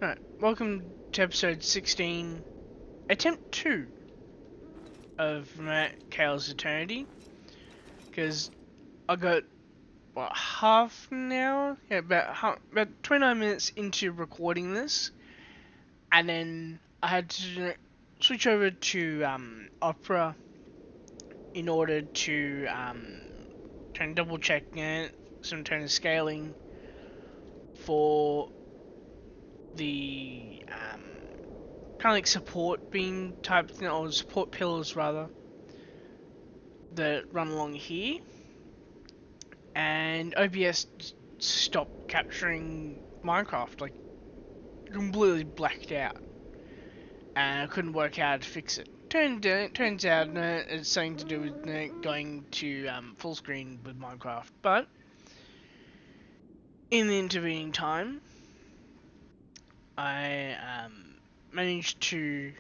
Alright, welcome to episode 16, attempt 2 of Kael's Eternity. Because I got, what, half an hour? Yeah, about 29 minutes into recording this. And then I had to switch over to Opera in order to double check some turn of scaling for the kind of like support beam type thing, or support pillars rather, that run along here. And OBS stopped capturing Minecraft, like completely blacked out, and I couldn't work out how to fix it. Turns out it's something to do with going to full screen with Minecraft, but in the intervening time, I managed to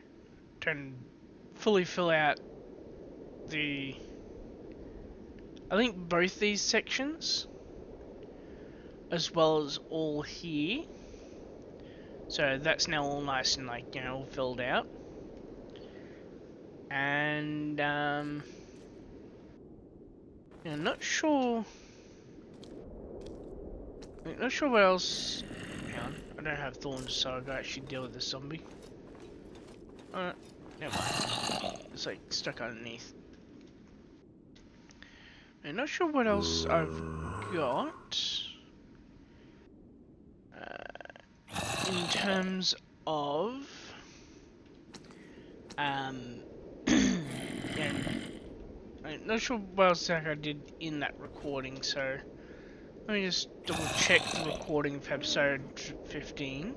fully fill out I think both these sections, as well as all here. So that's now all nice and all filled out. And I'm not sure what else. Hang on, I don't have thorns, so I can actually deal with this zombie. Alright, never mind. It's like stuck underneath. I'm not sure what else I've got in terms of yeah, I'm not sure what else I did in that recording, so let me just double check the recording for episode 15.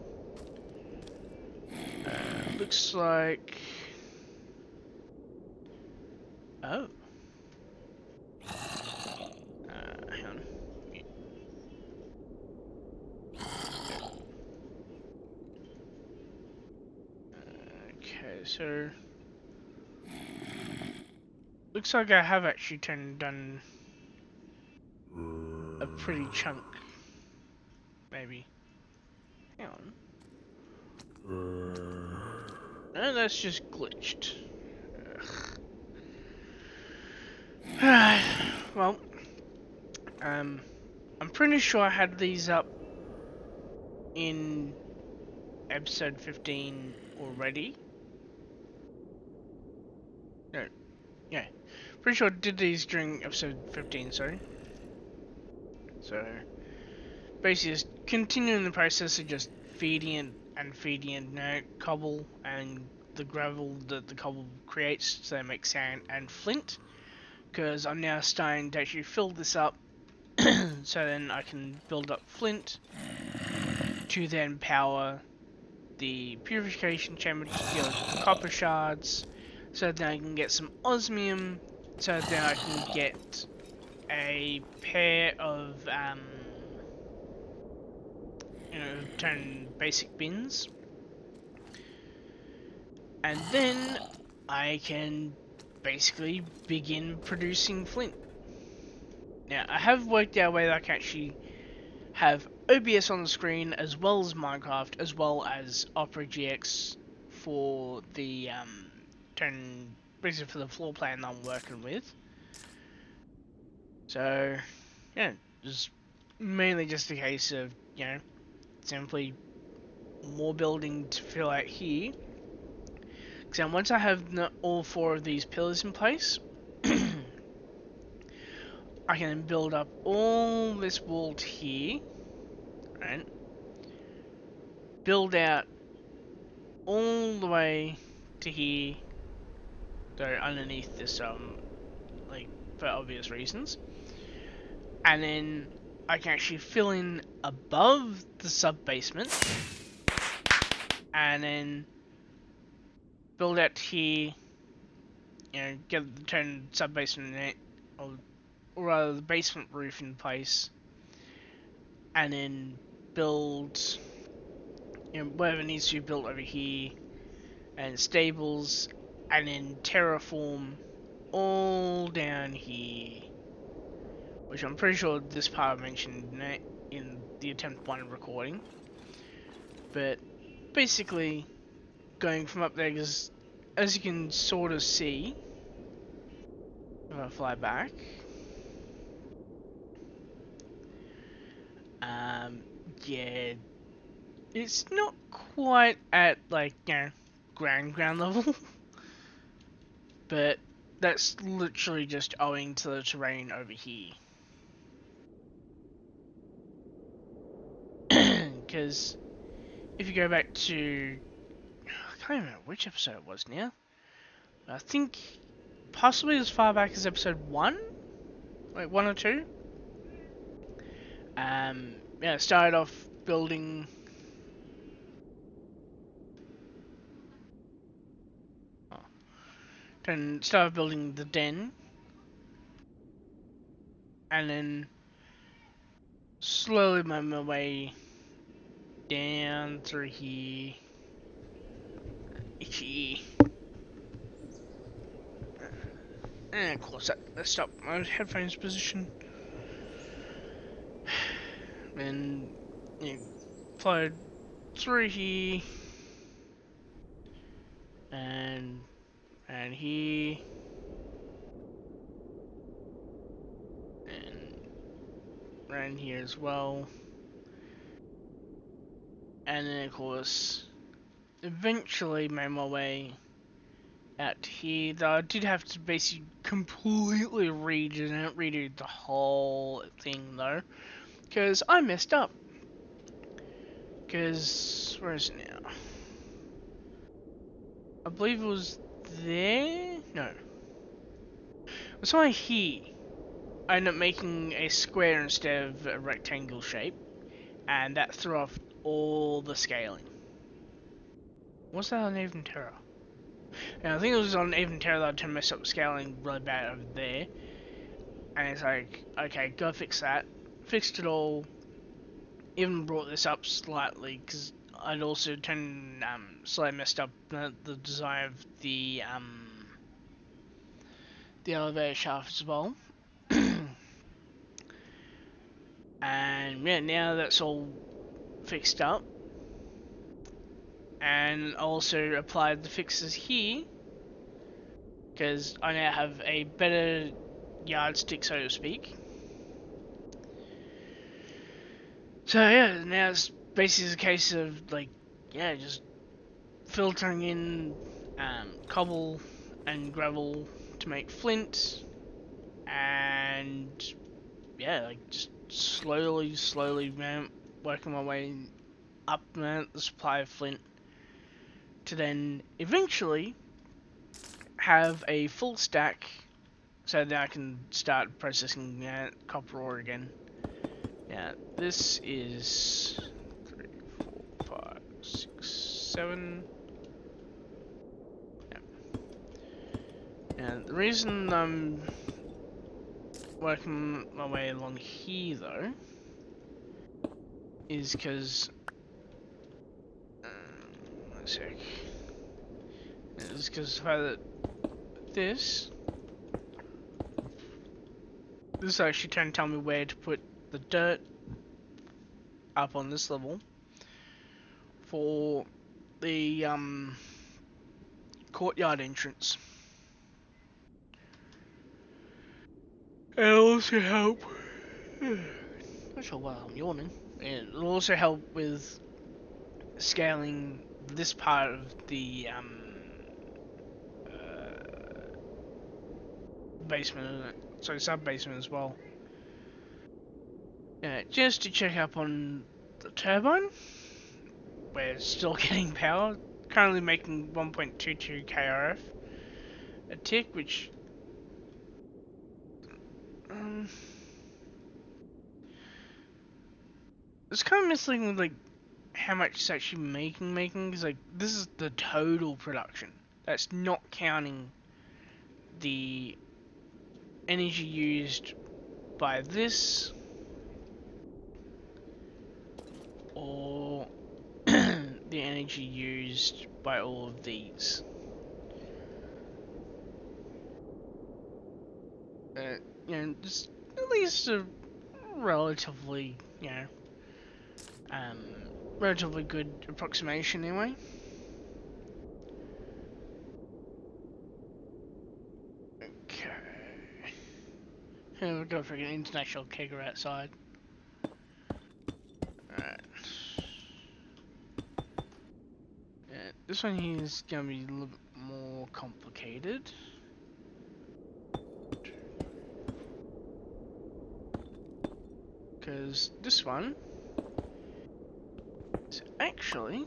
Looks like... Oh. Hang on. Okay, so... Looks like I have actually done a pretty chunk. Maybe. Hang on. No, that's just glitched. Alright, well, I'm pretty sure I had these up in episode 15 already. No, yeah, pretty sure I did these during episode 15, sorry. So, basically just continuing the process of just feeding it and feeding it cobble and the gravel that the cobble creates, so they make sand and flint. Because I'm now starting to actually fill this up, so then I can build up flint to then power the purification chamber to deal with the copper shards, so then I can get some osmium, so then I can get a pair of turn basic bins, and then I can basically begin producing flint. Now, I have worked out a way that I can actually have OBS on the screen as well as Minecraft, as well as Opera GX for the basically for the floor plan that I'm working with. So, yeah, just mainly just a case of, simply more building to fill out here. So once I have all 4 of these pillars in place, I can build up all this wall here, right? Build out all the way to here, so underneath this, like, for obvious reasons. And then I can actually fill in above the sub-basement, and then build out here, turn sub-basement in it, or rather the basement roof in place, and then build whatever needs to be built over here, and stables, and then terraform all down here, which I'm pretty sure this part I mentioned in the attempt 1 recording. But basically going from up there, because as you can sort of see, if I fly back, yeah, it's not quite at like, you know, ground level, but that's literally just owing to the terrain over here. Because if you go back to, I can't remember which episode it was now. I think possibly as far back as episode 1, like 1 or 2. Yeah, started off building. Then started building the den, and then slowly made my way down through here. And of course, let's stop my headphones position. And you know, followed through here, and here, and around here as well. And then of course, eventually made my way out here. Though I did have to basically completely redo the whole thing though, because I messed up. Because where is it now? I believe it was there. No, it was somewhere here. I ended up making a square instead of a rectangle shape, and that threw off all the scaling. Was that on Even Terror? Yeah, I think it was on Even Terror that I messed up scaling really bad over there. And it's like, okay, go fix that. Fixed it all. Even brought this up slightly because I'd also slightly messed up the design of the elevator shaft as well. And yeah, now that's all fixed up. And also applied the fixes here, because I now have a better yardstick, so to speak. So yeah, now it's basically a case of like, yeah, just filtering in cobble and gravel to make flint, and yeah, like just slowly, man, working my way up, man, the supply of flint, to then eventually have a full stack, so that I can start processing copper ore again. Yeah, this is 3, 4, 5, 6, 7. Yeah. And the reason I'm working my way along here though is because one sec. It's because of how that this is actually trying to tell me where to put the dirt up on this level for the courtyard entrance. It'll also help. Not sure why I'm yawning. It'll also help with scaling this part of the basement, isn't it? So sub basement as well. Yeah, just to check up on the turbine. We're still getting power. Currently making 1.22 KRF a tick, which it's kind of misleading with like how much it's actually making, because like this is the total production. That's not counting the energy used by this or the energy used by all of these. You know, just at least a relatively, you know, relatively good approximation anyway. Okay. Here we go for an international kegger outside. Alright. Yeah, this one here is going to be a little bit more complicated. Because this one is actually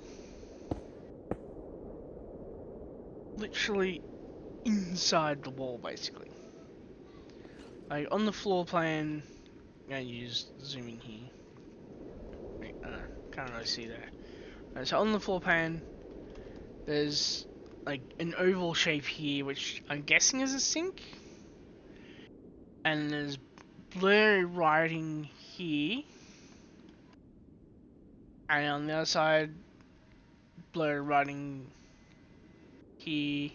literally inside the wall, basically. Like on the floor plan, I'm going to use zooming here. Can't really see there. Right, so on the floor plan, there's like an oval shape here, which I'm guessing is a sink. And there's blurry writing here. And on the other side, blurry writing here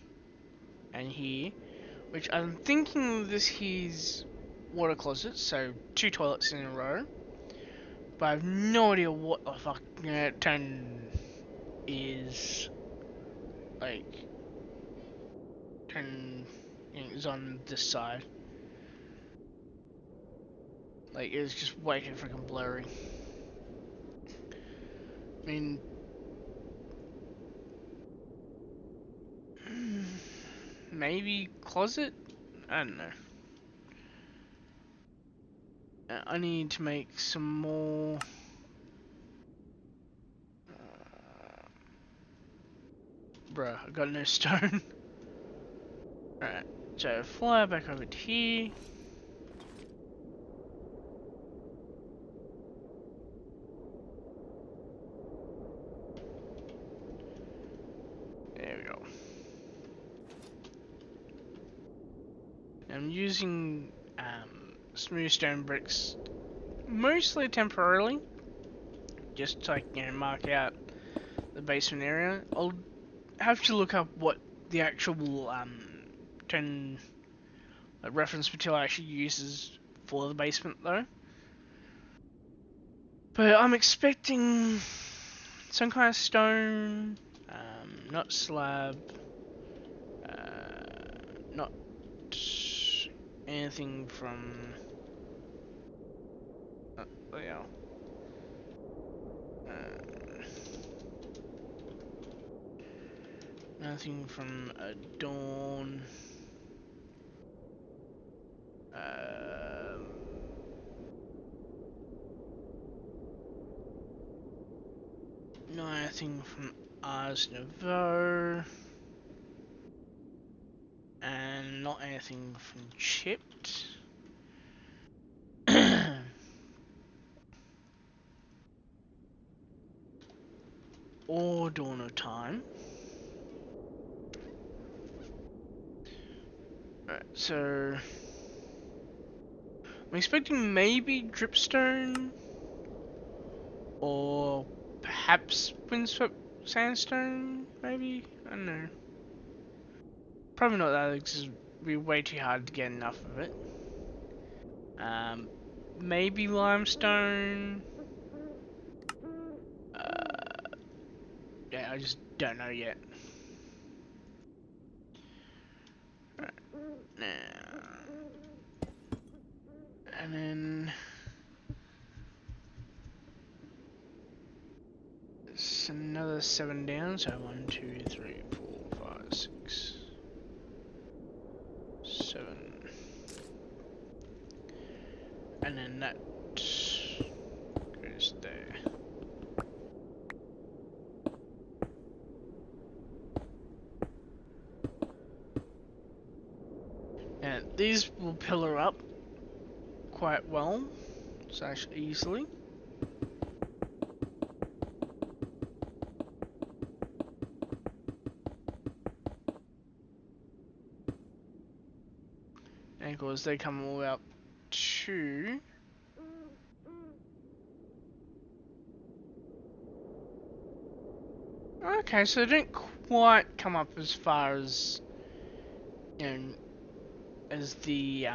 and here. Which I'm thinking this here's water closets, so 2 toilets in a row. But I have no idea what the fuck turn is. Like, turn is on this side. Like, it's just way too freaking blurry. I mean, maybe closet? I don't know. I need to make some more. Bruh, I got no stone. Alright, so fly back over to here. There we go. I'm using smooth stone bricks mostly temporarily, just to mark out the basement area. I'll have to look up what the actual reference material actually uses for the basement though. But I'm expecting some kind of stone, not slab, not anything from. Yeah. Nothing from a dawn. Nothing from Ars Nouveau. And not anything from Chipped. Or Dawn of Time. Right, so I'm expecting maybe Dripstone or perhaps Windswept Sandstone, maybe? I don't know. Probably not that, because it'd be way too hard to get enough of it. Maybe Limestone. Yeah, I just don't know yet. Right, now. And then it's another 7 down, so 1, 2, 3, 4, 5, 6, 7. And then that goes there. And these will pillar up quite well, slash easily. And of course they come all out to okay, so they don't quite come up as far as as the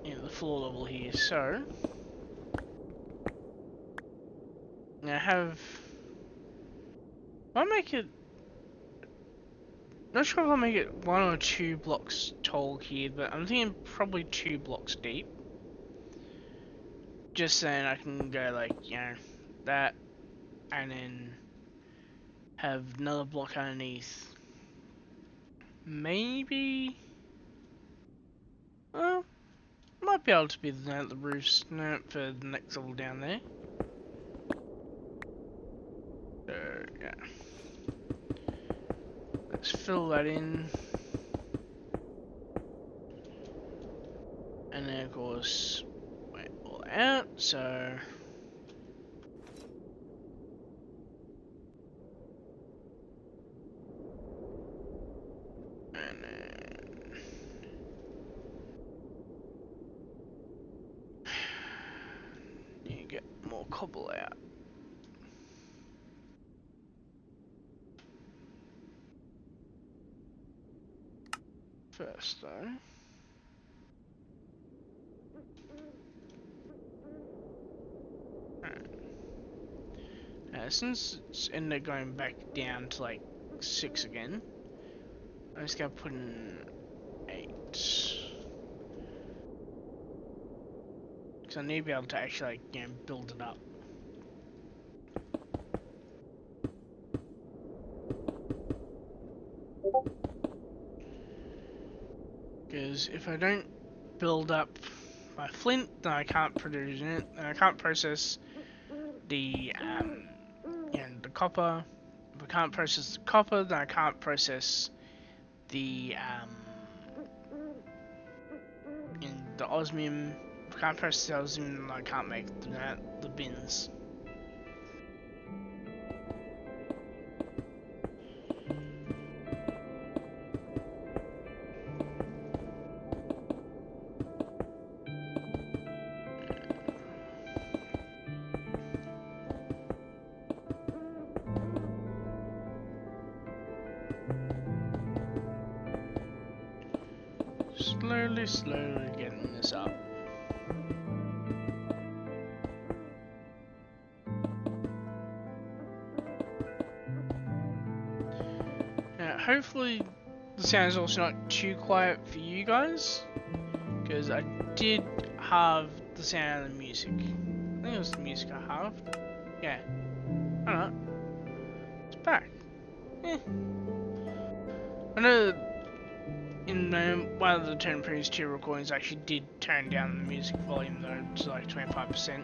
the floor level here. So I have. I'll make it. Not sure if I'll make it 1 or 2 blocks tall here, but I'm thinking probably 2 blocks deep. Just saying I can go like, that, and then have another block underneath. Maybe. Well, might be able to be the roofs for the next level down there. So, yeah. Let's fill that in. And then, of course, wait all out, so. And then. You get more cobble out. First, though. Since it's ended up going back down to like 6 again, I'm just gonna put in 8. Because I need to be able to actually like, build it up. Because if I don't build up my flint, then I can't produce it, and I can't process the the copper. If I can't process the copper, then I can't process the in the osmium. If I can't process the osmium, then I can't make the bins. Slowly getting this up. Now, hopefully the sound is also not too quiet for you guys, because I did halve the sound of the music. I think it was the music I halved. Yeah. I don't know. It's back. I know in one of the Turn Previous 2 recordings I actually did turn down the music volume though to like 25%.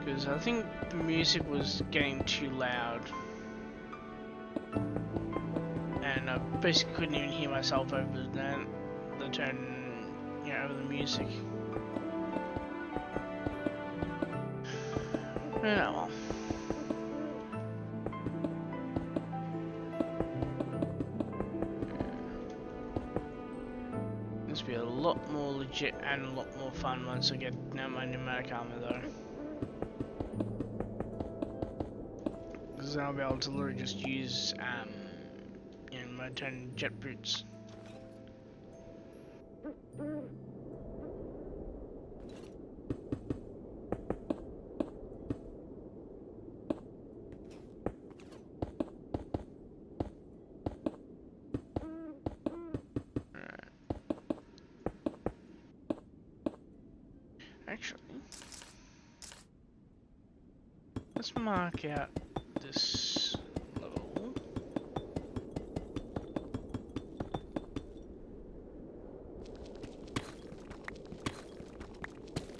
Because I think the music was getting too loud. And I basically couldn't even hear myself over the turn, over the music. Oh well. This will be a lot more legit and a lot more fun once I get my pneumatic armor though. Because then I'll be able to literally just use my turn jet boots. Actually, let's mark out this level.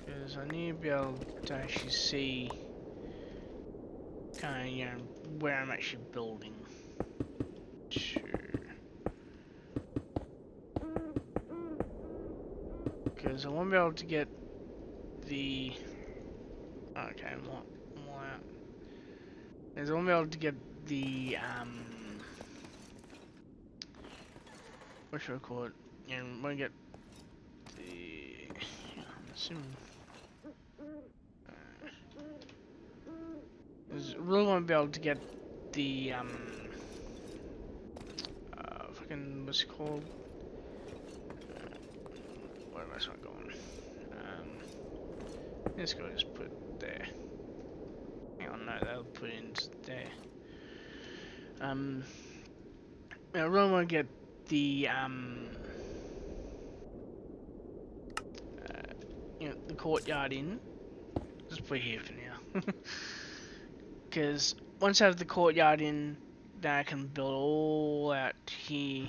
Because I need to be able to actually see kind of, where I'm actually building. Because I won't be able to get the okay, more out. Because I won't be able to get the what should I call it? Won't get the I'm assuming really won't be able to get the fucking what's it called? Where am I going? Let's go just put it there. Hang on, no, that'll put it into there. I really want to get the the courtyard in. Just put it here for now. Because once I have the courtyard in, then I can build all out here,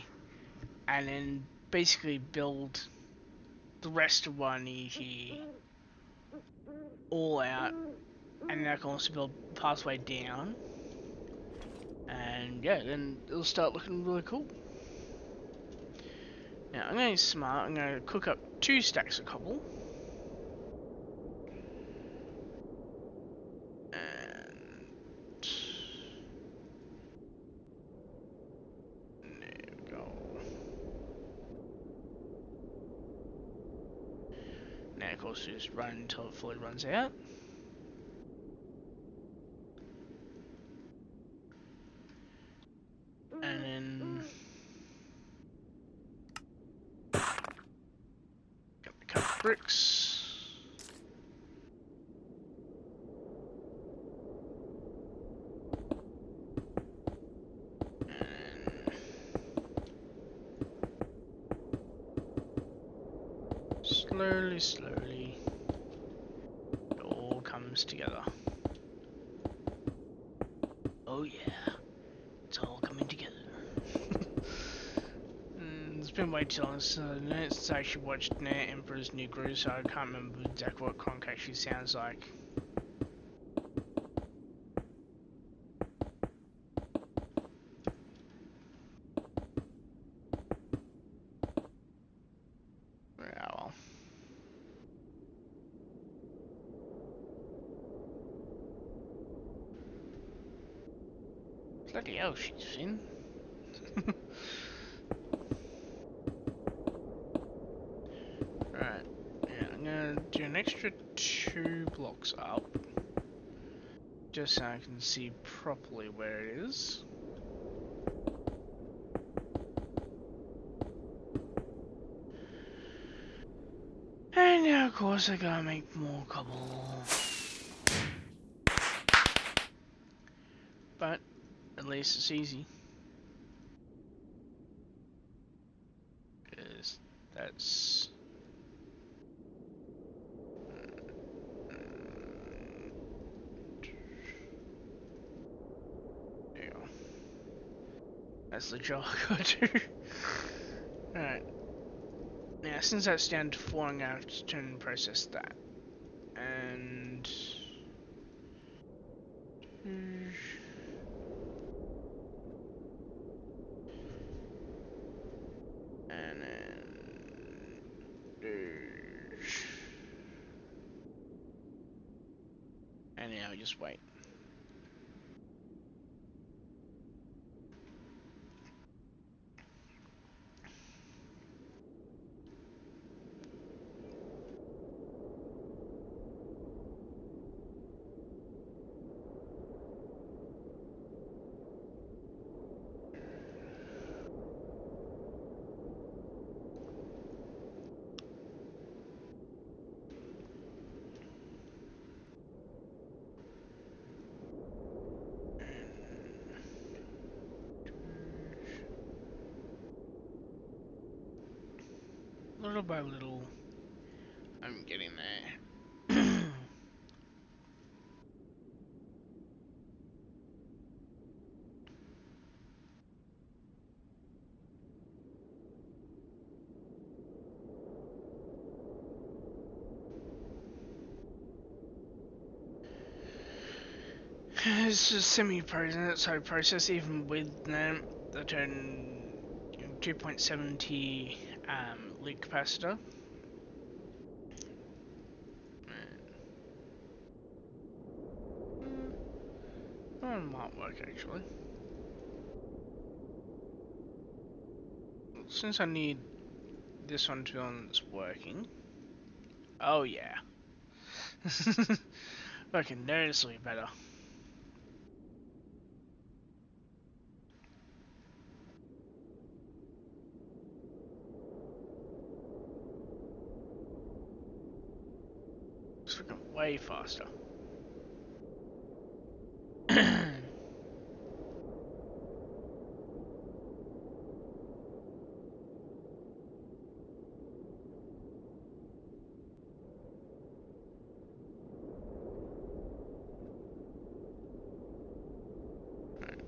and then basically build the rest of what I need here all out, and then I can also build a pathway down, and yeah, then it'll start looking really cool. Now I'm going to be smart. I'm going to cook up 2 stacks of cobble. Now, of course, we just run until it fully runs out. And then cut bricks. And slowly, slowly, it all comes together. Oh yeah, it's all coming together. It's been way too long since I actually watched Emperor's New Groove, so I can't remember exactly what Kronk actually sounds like. Yeah, well. Bloody hell, she's in. Right, yeah, I'm gonna do an extra 2 blocks up, just so I can see properly where it is. And now, of course, I gotta make more cobble. But at least it's easy. Because that's... Yeah. That's the job I gotta do. Alright. Now, since that's down to 4, I'm gonna have to turn and process that. And... And then... And now just wait. Little by little, I'm getting there. It's just semi-process even with the turn 2.7T lead capacitor. That might work actually. Since I need this one to be on that's working. Oh yeah. Working noticeably better. It's freaking way faster.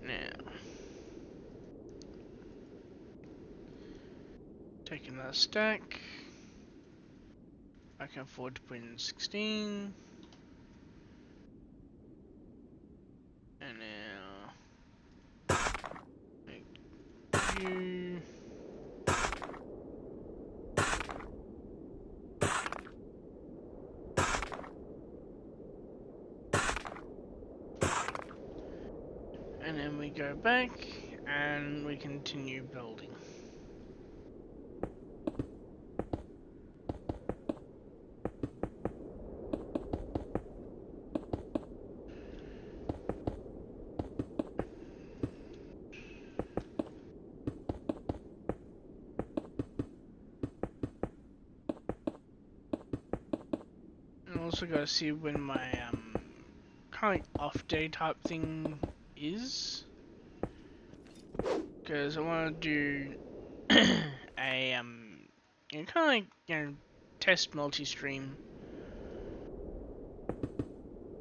Now, take another stack. I can afford to put in 16. And now, make you. And then we go back and we continue building. I also gotta see when my kind of off day type thing is, because I want to do a you know, kind of like, you know, test multi-stream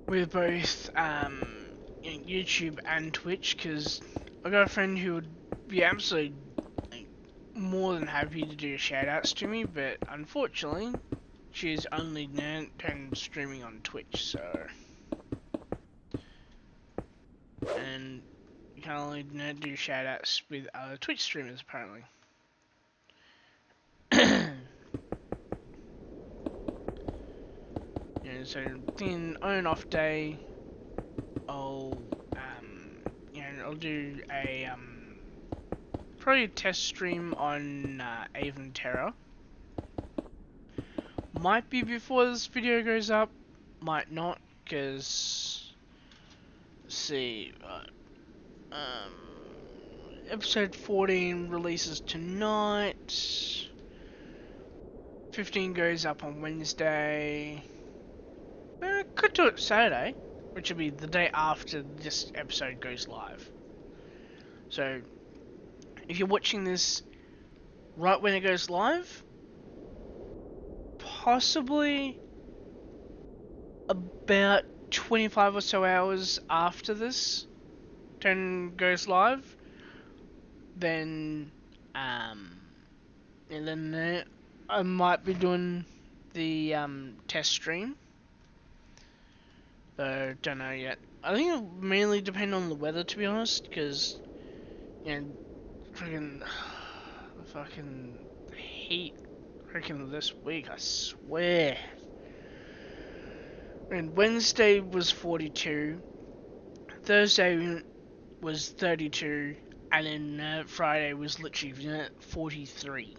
with both you know, YouTube and Twitch, because I got a friend who would be absolutely like, more than happy to do shoutouts to me, but unfortunately she's only streaming on Twitch, so and you can only do shoutouts with other Twitch streamers apparently. Yeah, so in own off day, I'll you know, I'll do a probably a test stream on Avon Terror. Might be before this video goes up, might not, because let's see, episode 14 releases tonight. 15 goes up on Wednesday. Could do it Saturday, which will be the day after this episode goes live. So, if you're watching this right when it goes live, possibly about 25 or so hours after this goes live, then and then I might be doing the test stream. Don't know yet. I think it'll mainly depend on the weather, to be honest, because you know, fucking heat, freaking this week, I swear. And Wednesday was 42, Thursday was 32, and then Friday was literally 43.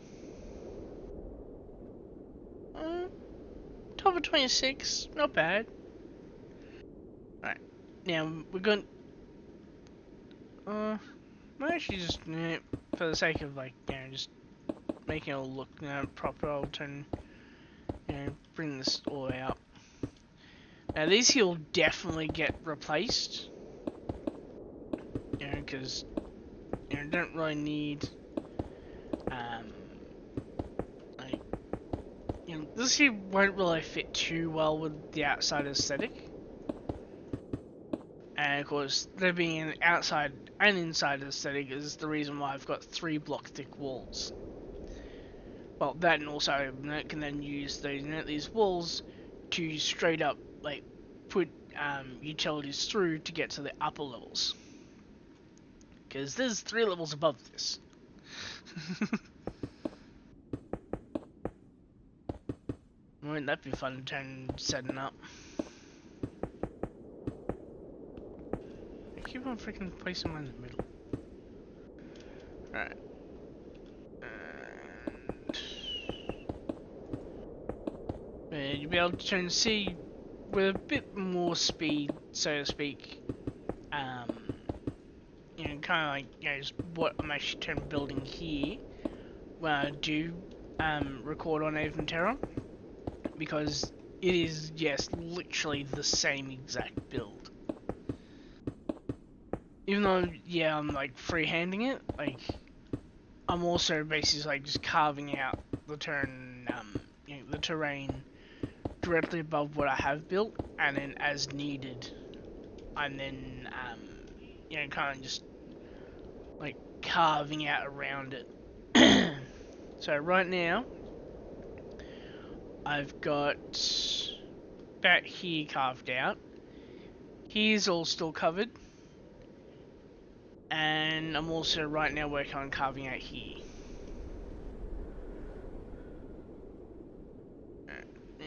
Top of 26, not bad. Alright, now we're going. I'm actually just for the sake of like, you know, just making it all look proper, I'll turn, you know, bring this all the way up. Now these here will definitely get replaced, you know, because you know, don't really need like, you know, this here won't really fit too well with the outside aesthetic. And of course, there being an outside and inside aesthetic is the reason why I've got 3 block thick walls. Well, that, and also can then use these walls to straight up like put utilities through to get to the upper levels. Because there's 3 levels above this. Won't that be fun setting up? I keep on freaking placing one in the middle. Alright. And you'll be able to see with a bit more speed, so to speak. You know, kind of like, you know, just what I'm actually building here when I do record on Avon Terror, because It is, yes, literally the same exact build. Even though, yeah, I'm like freehanding it, like I'm also basically like just carving out the the terrain directly above what I have built, and then as needed, I'm then kind of just like carving out around it. So right now, I've got about here carved out. Here's all still covered, and I'm also right now working on carving out here. Yeah,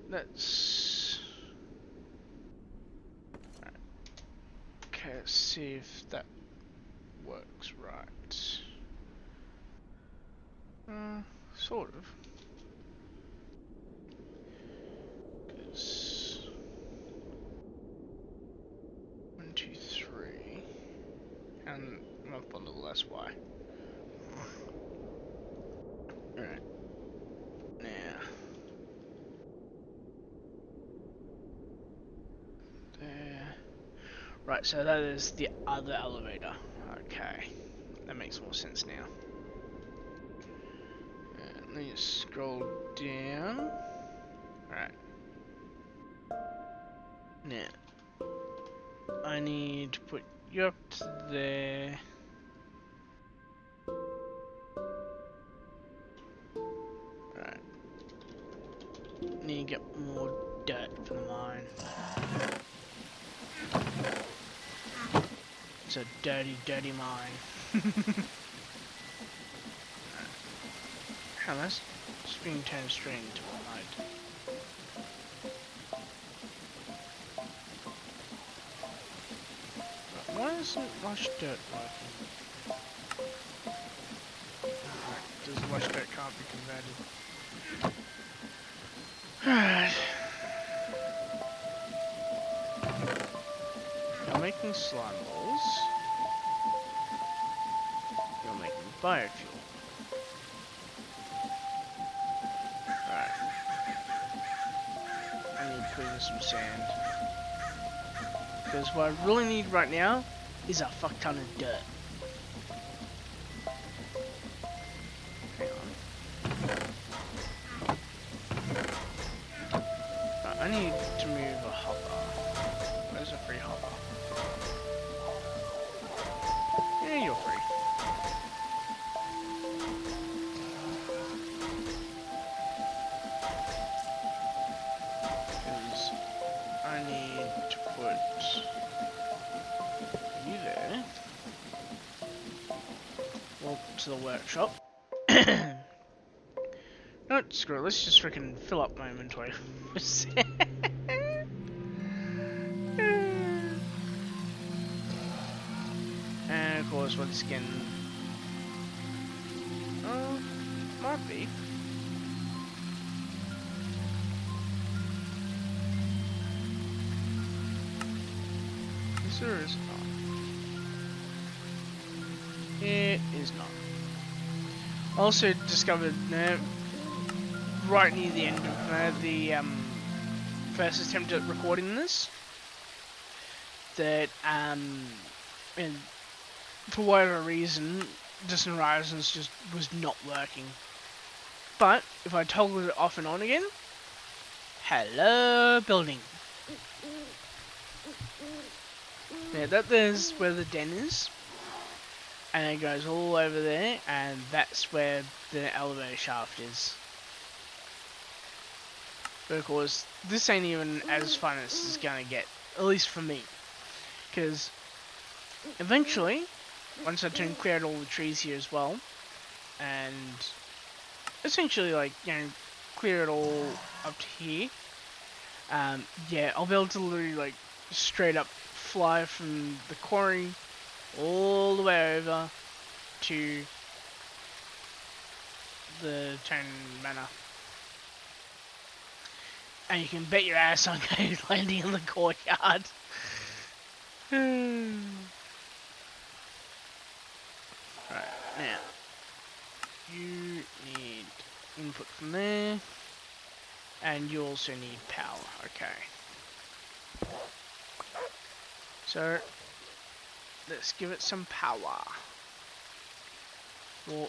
that's okay. Let's see if that works right. Sort of. 'Cause 1, 2, 3, and I'm up on the last Y. Alright, now there. Right, so that is the other elevator. Okay, that makes more sense now. And then you scroll down. Alright, now I need to put you up to there. Right, need to get more dirt for the mine. It's a dirty, dirty mine. How nice. It's being turned straight into mud. Why isn't lush dirt working? Alright, does lush dirt can't be converted. Alright. You're making slime balls. You're making biofuel. Right. I need to put in some sand. Because what I really need right now is a fuck ton of dirt. Hang on. Right, I need to move a hopper. Where's a free hopper? Yeah, you're free. Because I need to put you there. Walk to the workshop. No, screw it, let's just freaking fill up my inventory. And of course, once again, might be. Yes, or is it not? It is not. Also discovered right near the end of the first attempt at recording this that and for whatever reason Distant Horizons just was not working. But if I toggle it off and on again, hello building. Yeah, that is where the den is. And it goes all over there, and that's where the elevator shaft is. But of course, this ain't even as fun as it's gonna get, at least for me. Because eventually, once I clear out all the trees here as well, and essentially like, clear it all up to here, yeah, I'll be able to literally like straight up fly from the quarry all the way over to the town manor. And you can bet your ass I'm going to landing in the courtyard. Right, now you need input from there. And you also need power. Okay. So let's give it some power. Well,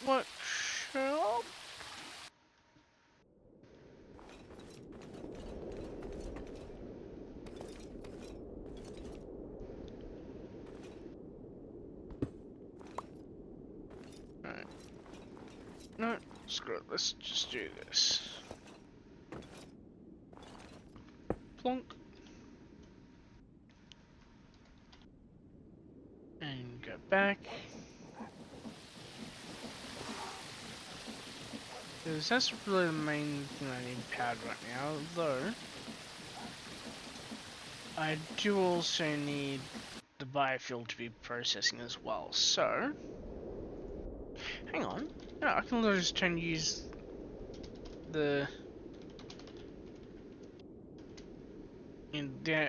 workshop. Right. No, screw it. Let's just do this. Plonk. And go back. Because that's really the main thing I need powered right now, though I do also need the biofuel to be processing as well. So, hang on. Yeah, I can literally just use the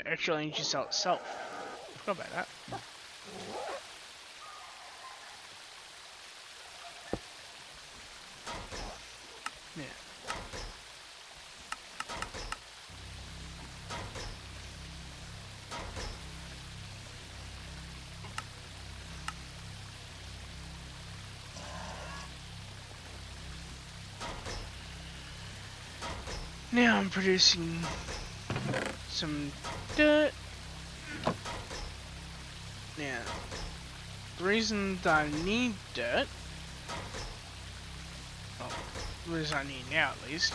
actual energy cell itself. Forgot about that. Yeah. Now I'm producing some dirt. Now, the reason that I need dirt, well, the reason I need now at least,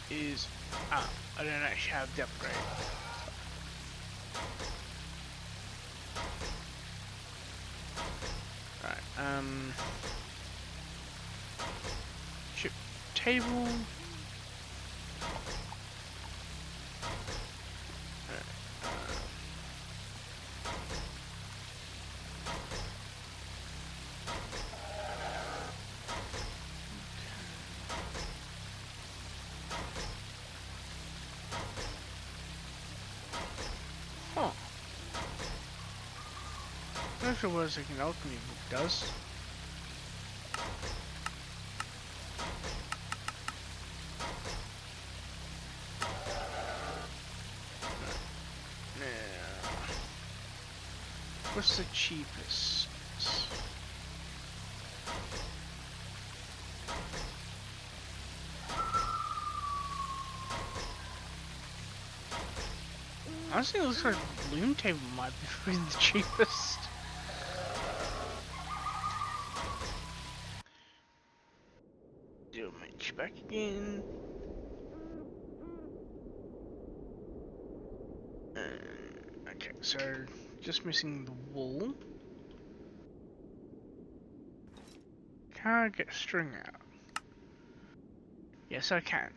is I don't actually have the upgrade. Right, chip table. Huh. Not sure what a second alchemy book does. Now, what's the cheapest? Honestly, it looks like loom table might be the cheapest. Do a match back again. Okay, so just missing the wool. Can I get string out? Yes, I can.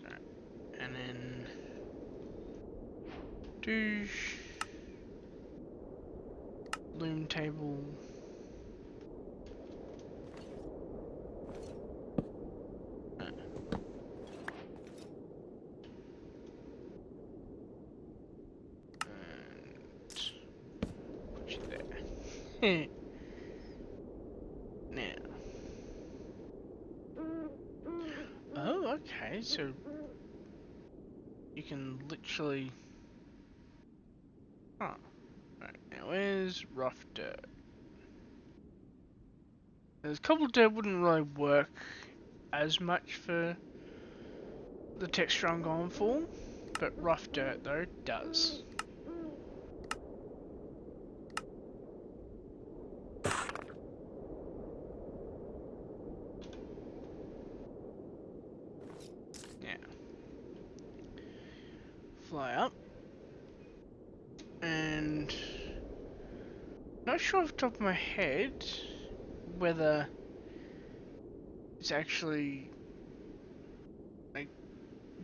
Right. And then douche, loom table. Put you there. Now. Oh, okay, so you can literally. Huh. Right, now where's rough dirt? There's a couple of dirt wouldn't really work as much for the texture I'm going for, but rough dirt though does. Yeah. Fly up. And not sure off the top of my head whether it's actually like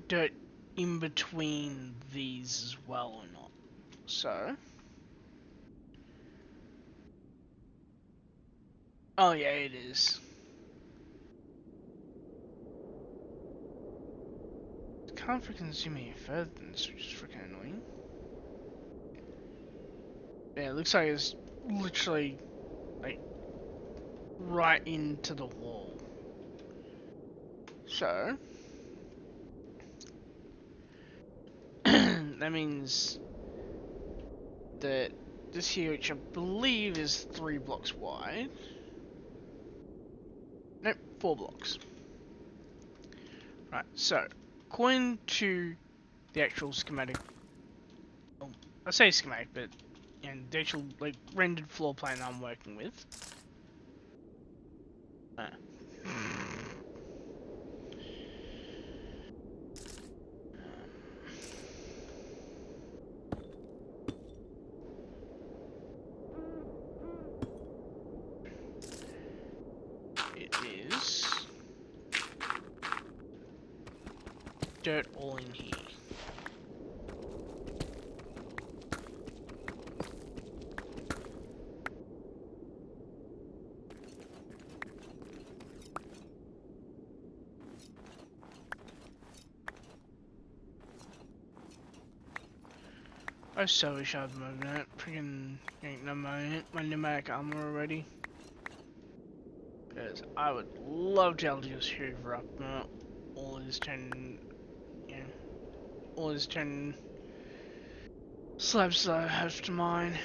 dirt in between these as well or not. So, oh yeah, it is. Can't freaking zoom any further than this, which is freaking annoying. Yeah, it looks like it's literally like right into the wall. So that means that this here, which I believe is 3 blocks wide. Nope, 4 blocks. Right, so according to the actual schematic, well, I say schematic, but the actual like rendered floor plan I'm working with. It is dirt all in here. I so wish I'd moved that. Freaking ain't my pneumatic armor already. Because I would love to be able to just hoover up all his 10, all his 10 slabs that I have to mine.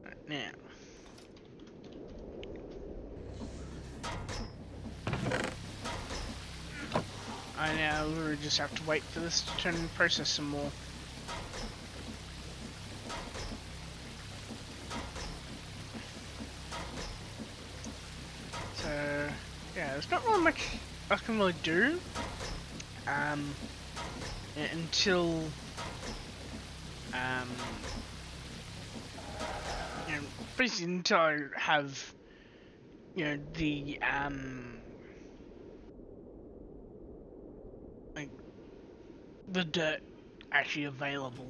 Right, now. I now literally just have to wait for this to turn and process some more. So, yeah, there's not really much I can really do until basically until I have the like the dirt actually available.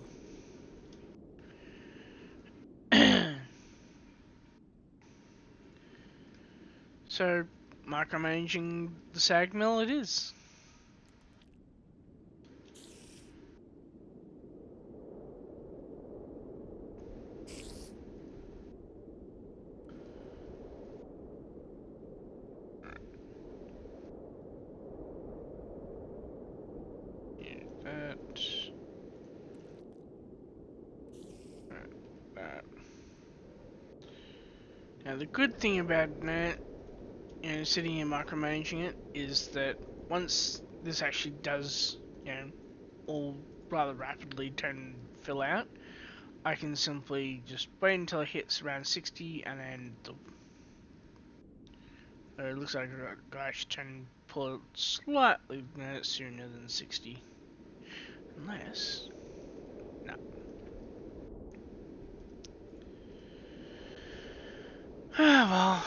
So, micromanaging the sag mill it is. That. Now the good thing about that, sitting and micromanaging it, is that once this actually does, all rather rapidly turn and fill out, I can simply just wait until it hits around 60, and then it looks like I should turn and pull it slightly sooner than 60. Unless... no. Well,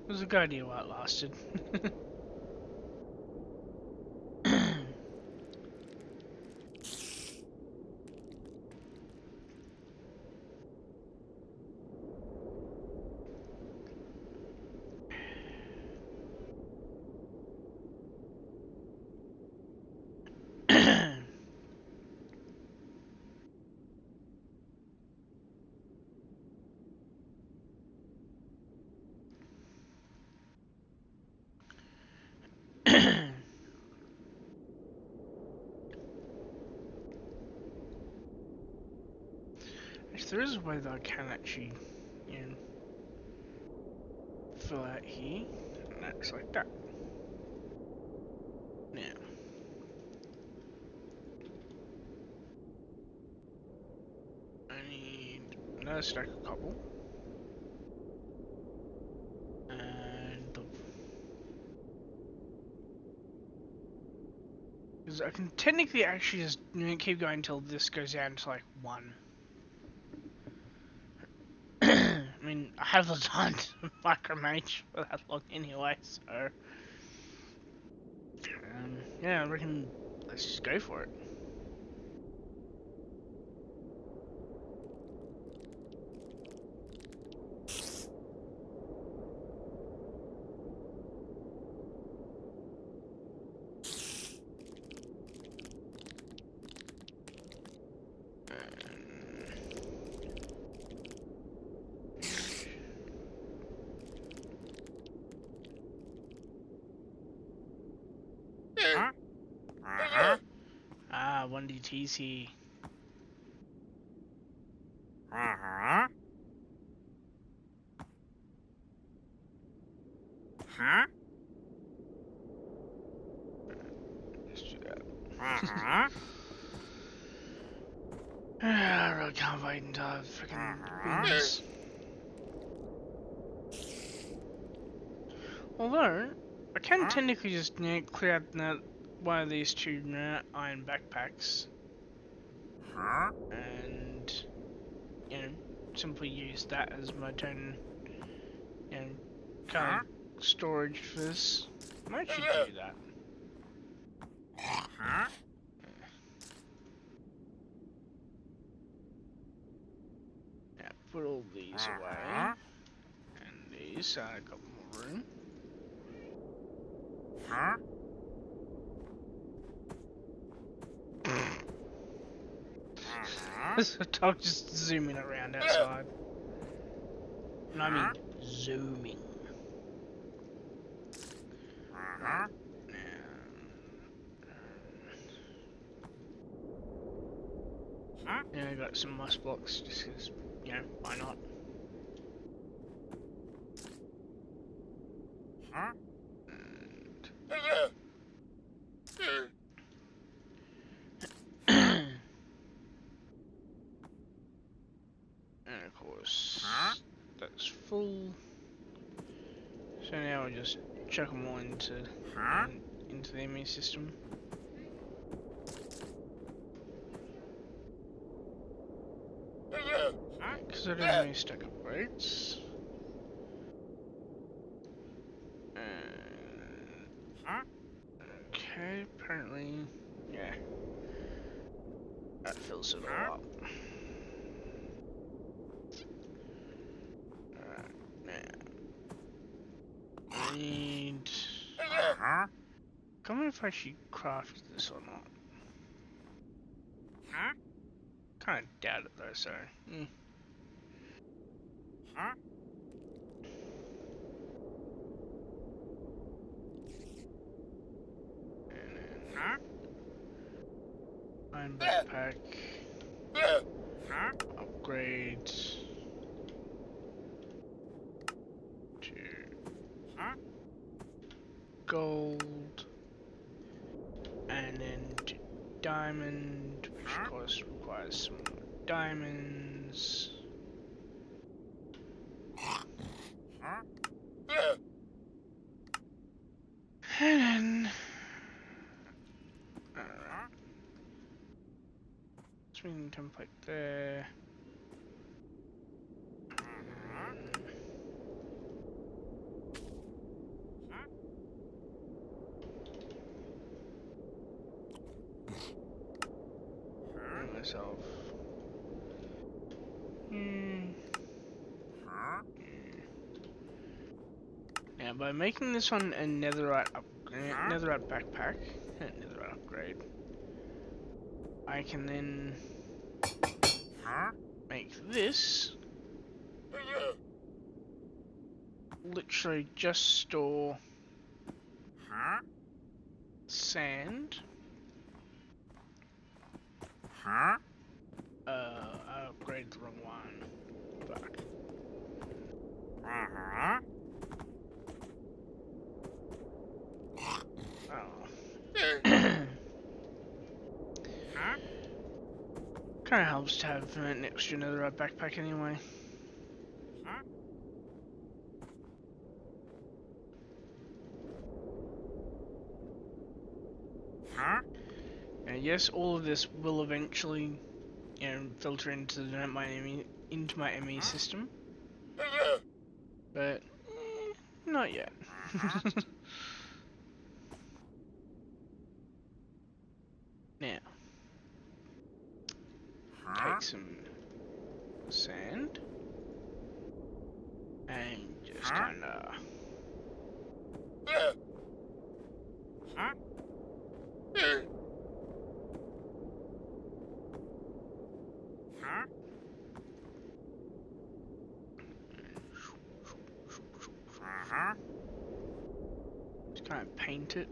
it was a good idea while it lasted. If there is a way that I can actually, fill out here, and that's like that. Now, I need another stack of cobble, and because I can technically actually just keep going until this goes down to like 1. I mean, I have the time to micromanage for that long anyway, so yeah, I reckon let's just go for it. Ah, 1DT's here. Just do that. I really can't wait until I freaking win this. Although, I can technically just clear out one of these two iron backpacks. And, simply use that as my turn, kind of storage for this. I might actually do that. Yeah, put all these away. And these, I got more room. This dog just zooming around outside. And I mean zooming. Yeah, I got some moss blocks just because, why not? And of course, that's full. So now I'll just chuck them all into the enemy system. Because I don't have any stack upgrades. Okay, apparently, yeah. That fills it all up. I need... I can't remember if I should craft this or not. Kind of doubt it though, so... Iron backpack. Upgrade. To gold. And then to diamond, which of course requires some more diamonds. And then... Alright. Swing template there. Myself. Now, by making this one a netherite backpack, netherite upgrade, I can then make this literally just store sand. I upgraded the wrong one. Fuck. Kind of helps to have an extra netherite backpack anyway. And yes, all of this will eventually, filter into my ME system, but not yet. Now, take some sand and just kinda Just kind of paint it.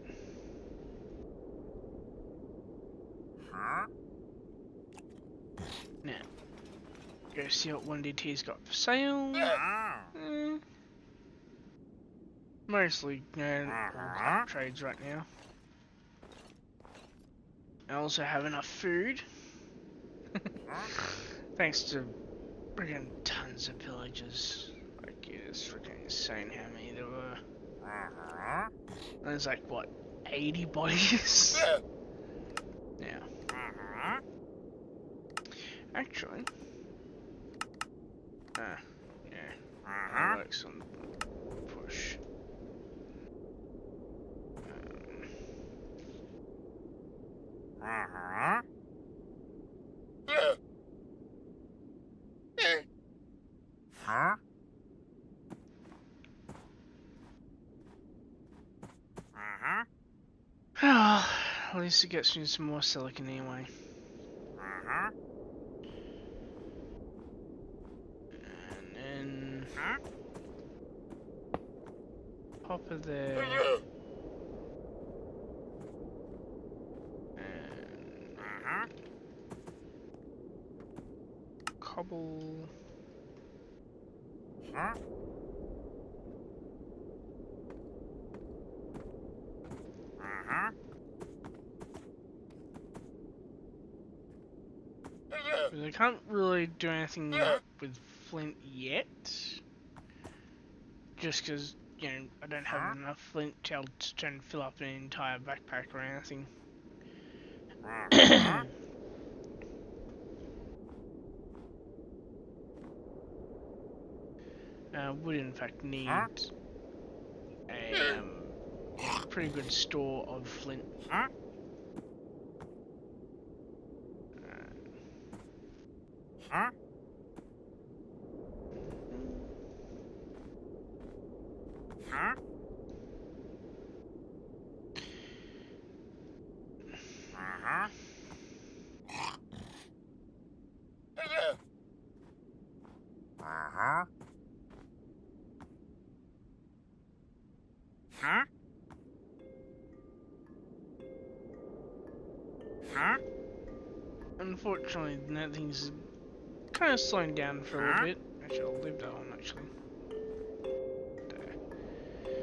Now, go see what 1DT's got for sale. Mostly, all trades right now. I also have enough food. Thanks to friggin' tons of villagers. Like, yeah, it's freaking insane how many there were. There's like, what, 80 bodies? Yeah. Actually, yeah, that works on push. At least it gets me some more silicon anyway. And then pop it there. And cobble. I can't really do anything with flint yet, just because, you know, I don't have enough flint to try and fill up an entire backpack or anything. Would in fact need a pretty good store of flint. Unfortunately, thing's kind of slowing down for a little bit. Actually, I'll leave that on, actually.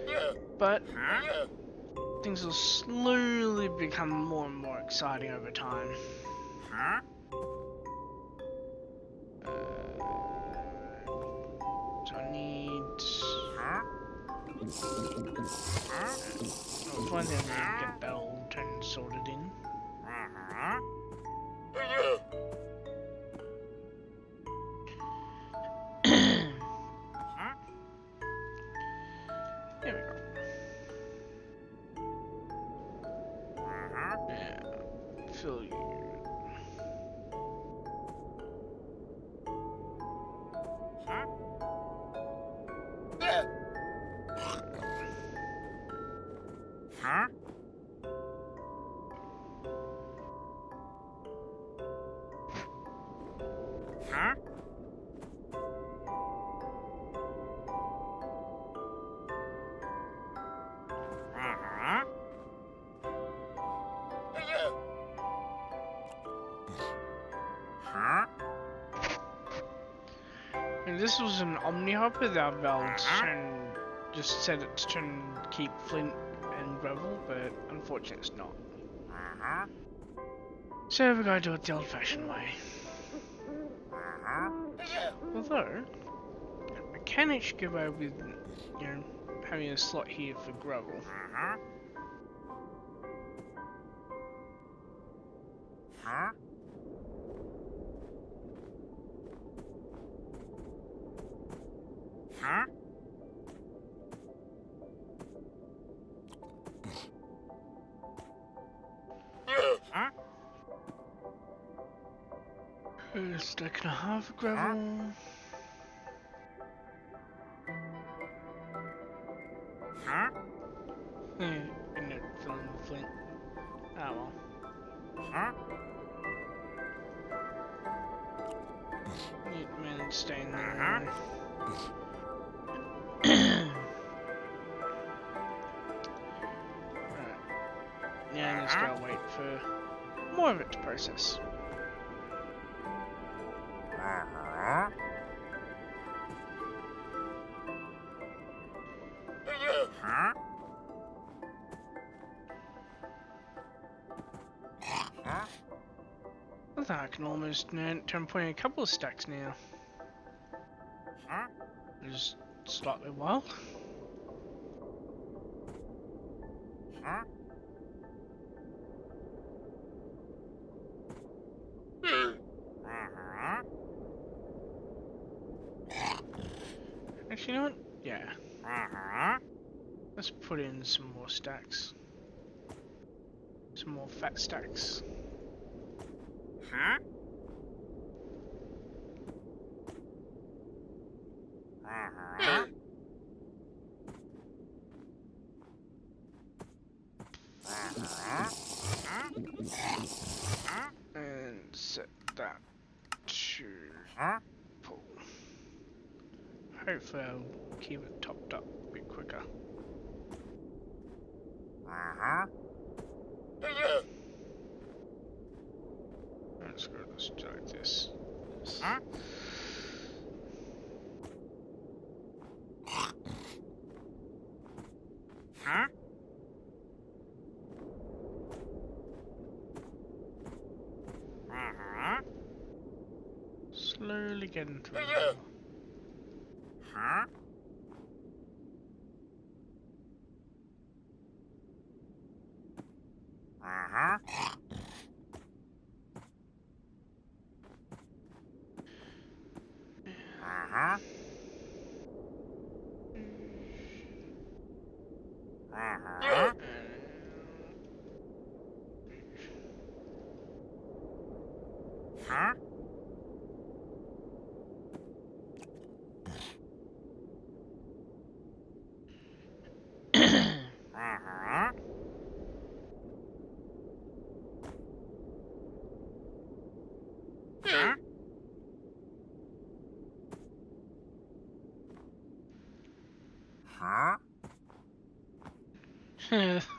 There. But things will slowly become more and more exciting over time. So I need... one thing I need to get that all turned sorted in. There we go. Yeah, fill you. And this was an Omni Hopper that I've just set it to keep flint and gravel, but unfortunately it's not. So we're going to do it the old-fashioned way. Although, I can actually get away with, you know, having a slot here for gravel. A stack and a half of gravel. And it filling with flint. Ah well. should stay in there. Right. Now I just gotta wait for more of it to process. I think I can almost turn point a couple of stacks now. Just slightly wild. Actually, you know what? Yeah. Let's put in some more stacks. Some more fat stacks. And set that to pull. Hopefully I'll keep it topped up a bit quicker. Let's go like this. Slowly getting through.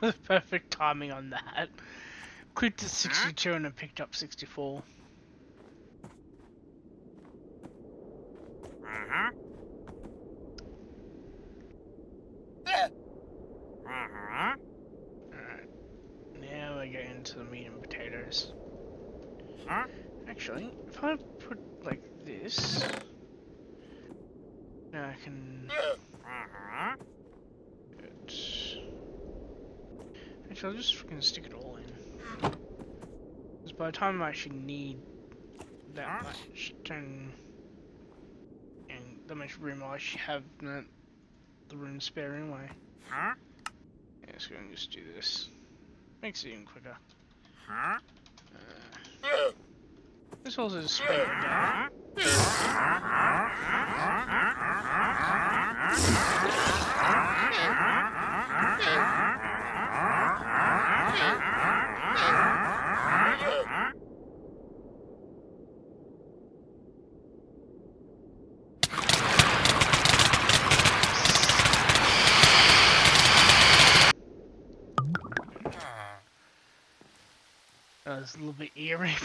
The perfect timing on that. Clicked at 62 and it picked up 64. Alright, now we get into the meat and potatoes. Actually, if I put like this, now I can. Actually, I'll just freaking stick it all in. Because by the time I actually need that much, and that much room, I actually have the room spare anyway. Yeah, let's go and just do this. Makes it even quicker. This also just speed it down. That was a little bit eerie.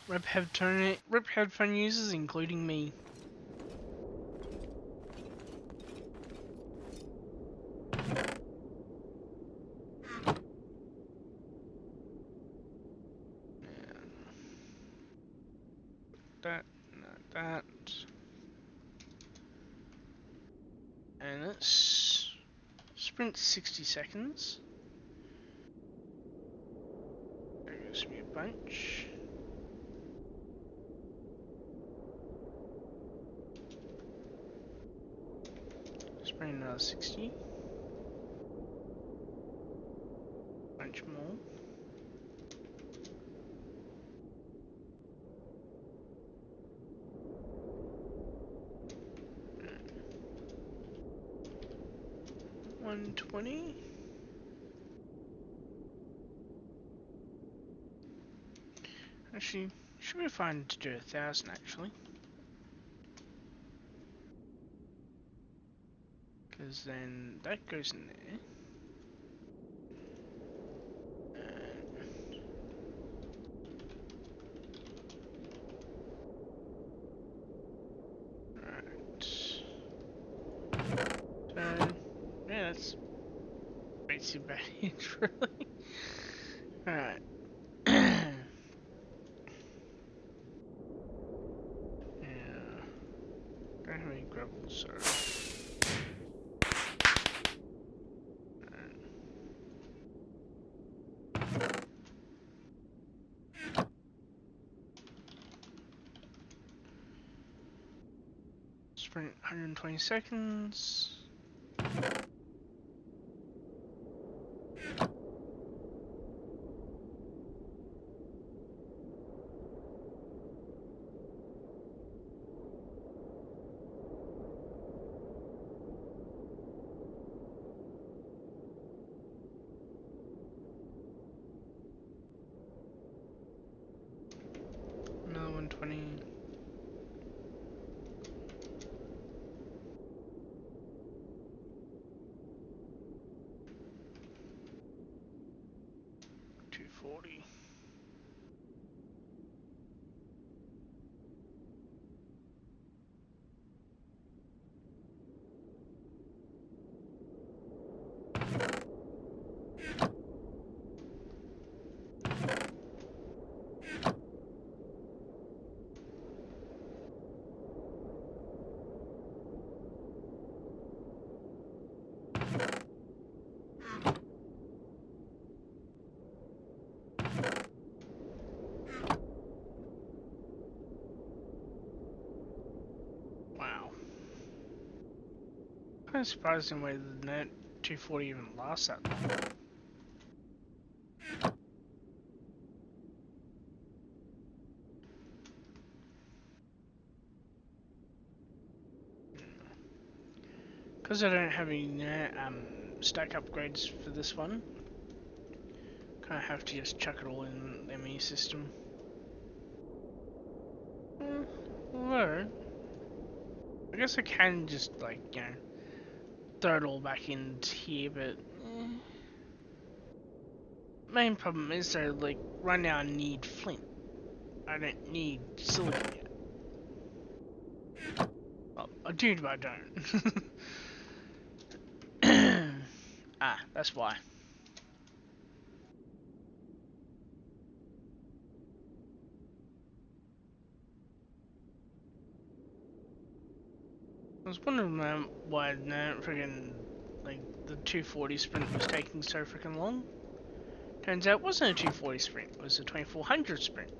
Rip headphone users, including me. That, not that. And let's sprint 60 seconds. There goes me a bunch. Sprint another 60. Bunch more. $120. Actually, should be fine to do 1,000 actually. Because then that goes in there. Right. So, yeah, that's basically about it, really. Alright. Yeah. Don't have any gravel, so. Sprint 120 seconds. Another 120. $240. Wow. Kind of surprising way the net 240 even lasts that long. Because I don't have any stack upgrades for this one, kind of have to just chuck it all in the ME system. Although, I guess I can just, like, you know, throw it all back in here, but main problem is though, like, right now I need flint. I don't need silicon yet. Well, I do, but I don't. Ah, that's why. I was wondering why no friggin' like the 240 sprint was taking so freaking long. Turns out it wasn't a 240 sprint, it was a 2400 sprint.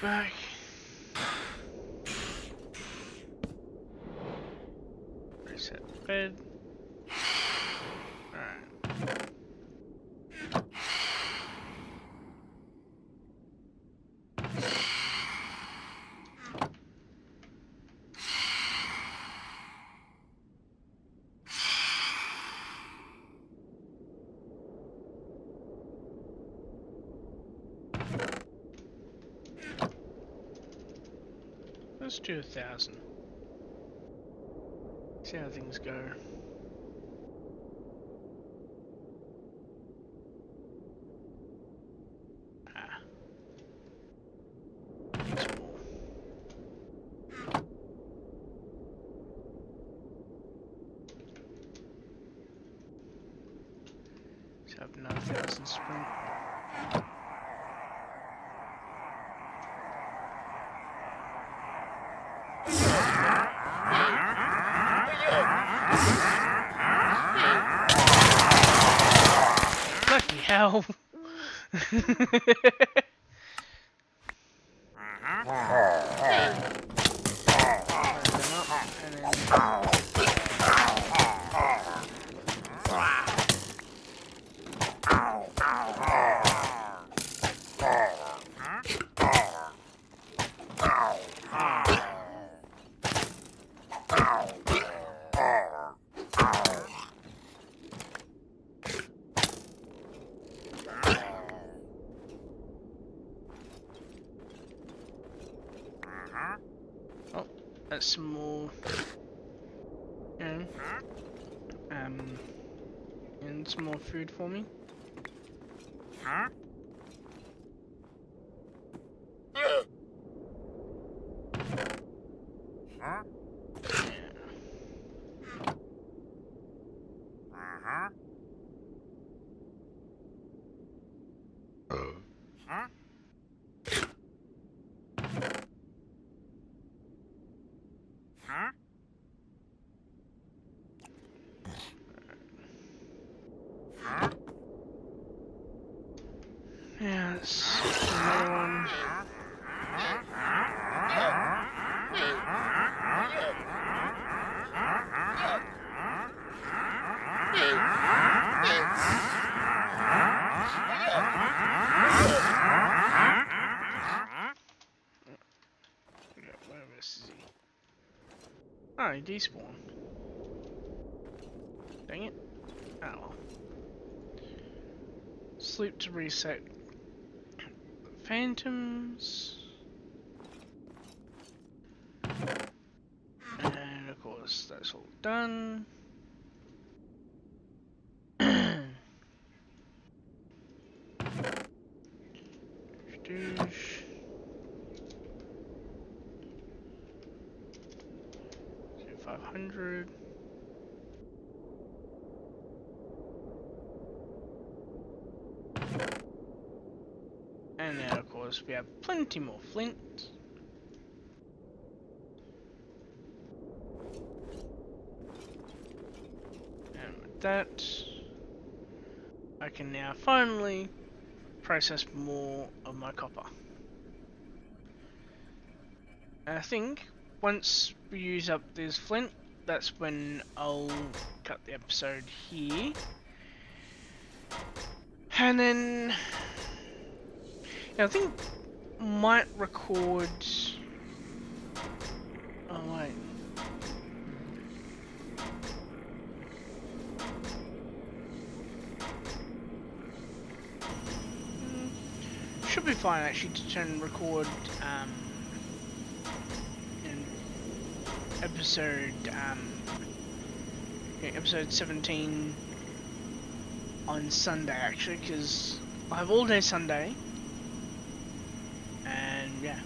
Back. Reset the bed. Alright. Let's do 1,000. See how things go. Ah. Let's have another 1,000 sprint. Bloody hell! some more, you know, and some more food for me. Yes, another one. Where is he? Oh, he despawned. Dang it. Oh well. Sleep to reset. Phantoms. And of course, that's all done. Douche. 500. And then of course we have plenty more flint. And with that, I can now finally process more of my copper. And I think once we use up this flint, that's when I'll cut the episode here. And then I think might record. Oh wait. Should be fine actually to turn and record in episode episode 17 on Sunday actually, because I have all day Sunday. And yeah,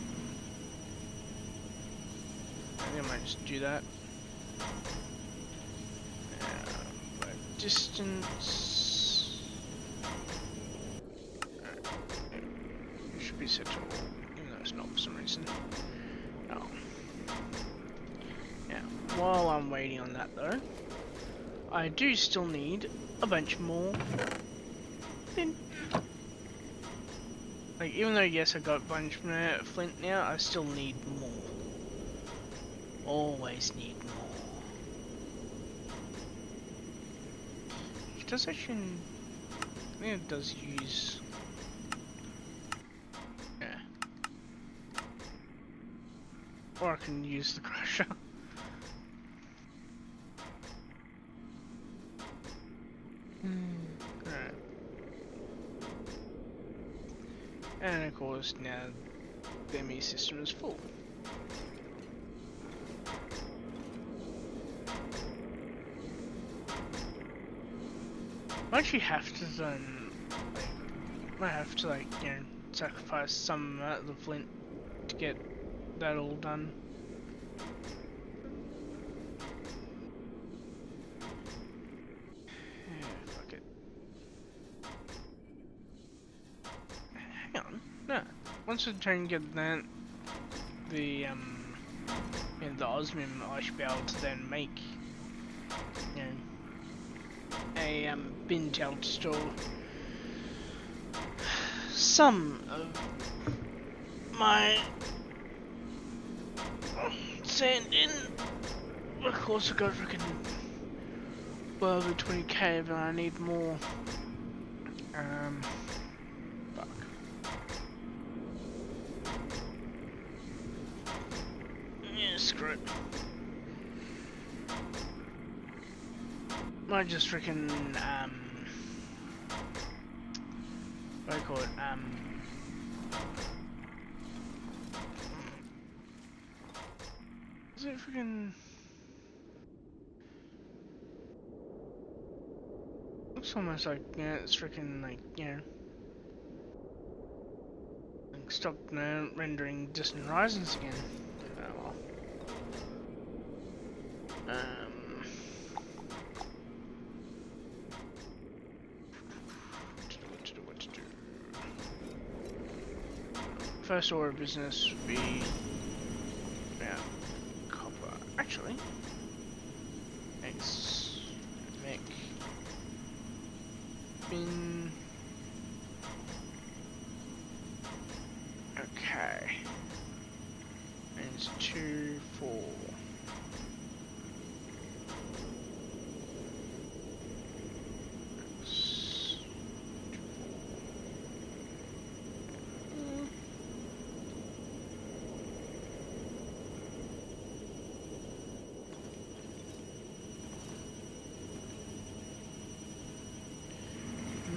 I think I might just do that. Distance should be set to all, even though it's not for some reason. Oh. Yeah, while I'm waiting on that though, I do still need a bunch more flint. Like, even though yes I got a bunch more flint now, I still need more. Always need more. It does actually, I think it does use, yeah. Or I can use the crusher. Alright. And of course now the ME system is full. I actually have to then, I have to like, you know, sacrifice some of the flint to get that all done. Yeah, fuck it. Hang on, no. Once I try and get that, the the osmium, I should be able to then make, you know, a bin tail to store some of my sand in. Of course I got freaking well over 20k, but I need more. Fuck. Yeah, screw it. Might just freaking what do you call it? Is it freaking looks almost like it's freaking like like stop rendering distant horizons again. Oh well. What to do? First order of business would be copper. Actually, X mech bin. Okay, and it's 2, 4.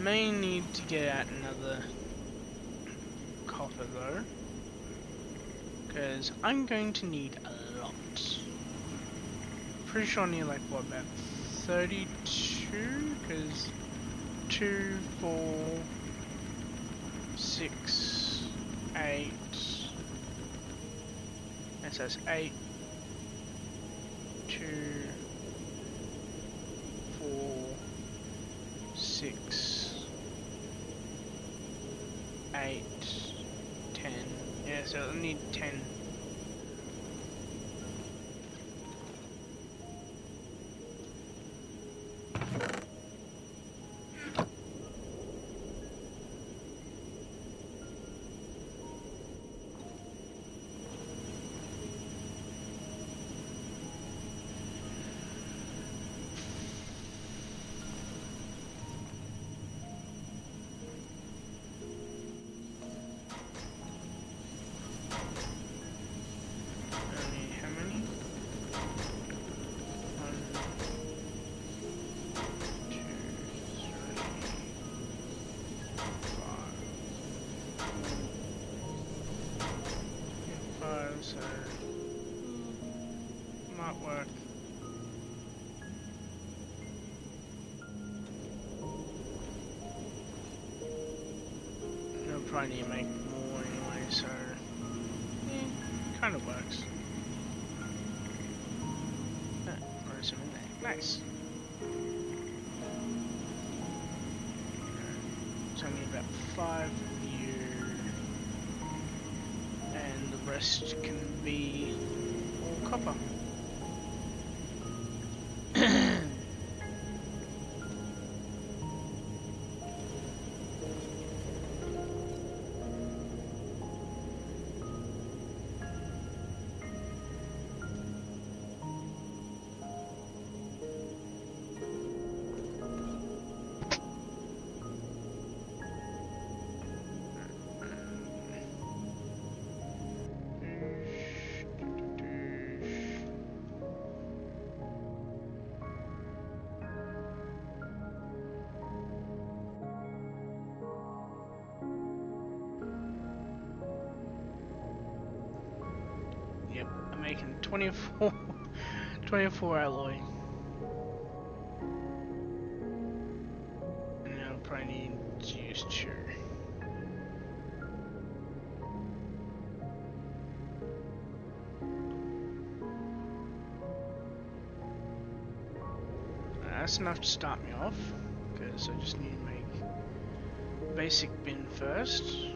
May need to get out another copper though, because I'm going to need a lot. Pretty sure I need like what, about 32? Because 2, 4, 6, 8. And so that's 8, 2, 4, 6. 8, 10. Yeah, so I'll need 10. So might work. I'll probably need to make more anyway, so kind of works. Throw some in there. Nice. So I need about 5 of you, and the rest can be all copper. Yep, I'm making 24 alloy. And I'll probably need to use 2. That's enough to start me off, because I just need to make basic bin first.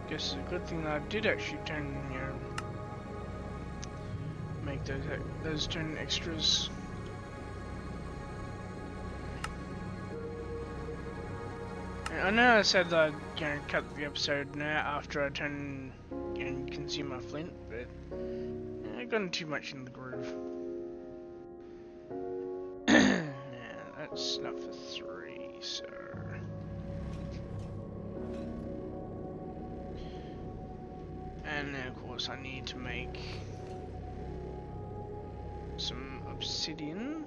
Guess it's a good thing that I did actually turn, make those turn extras. I know I said that I'd cut the episode now after I turn and consume my flint, but I got too much in the groove. Yeah, that's enough for 3, so. And then of course I need to make some obsidian.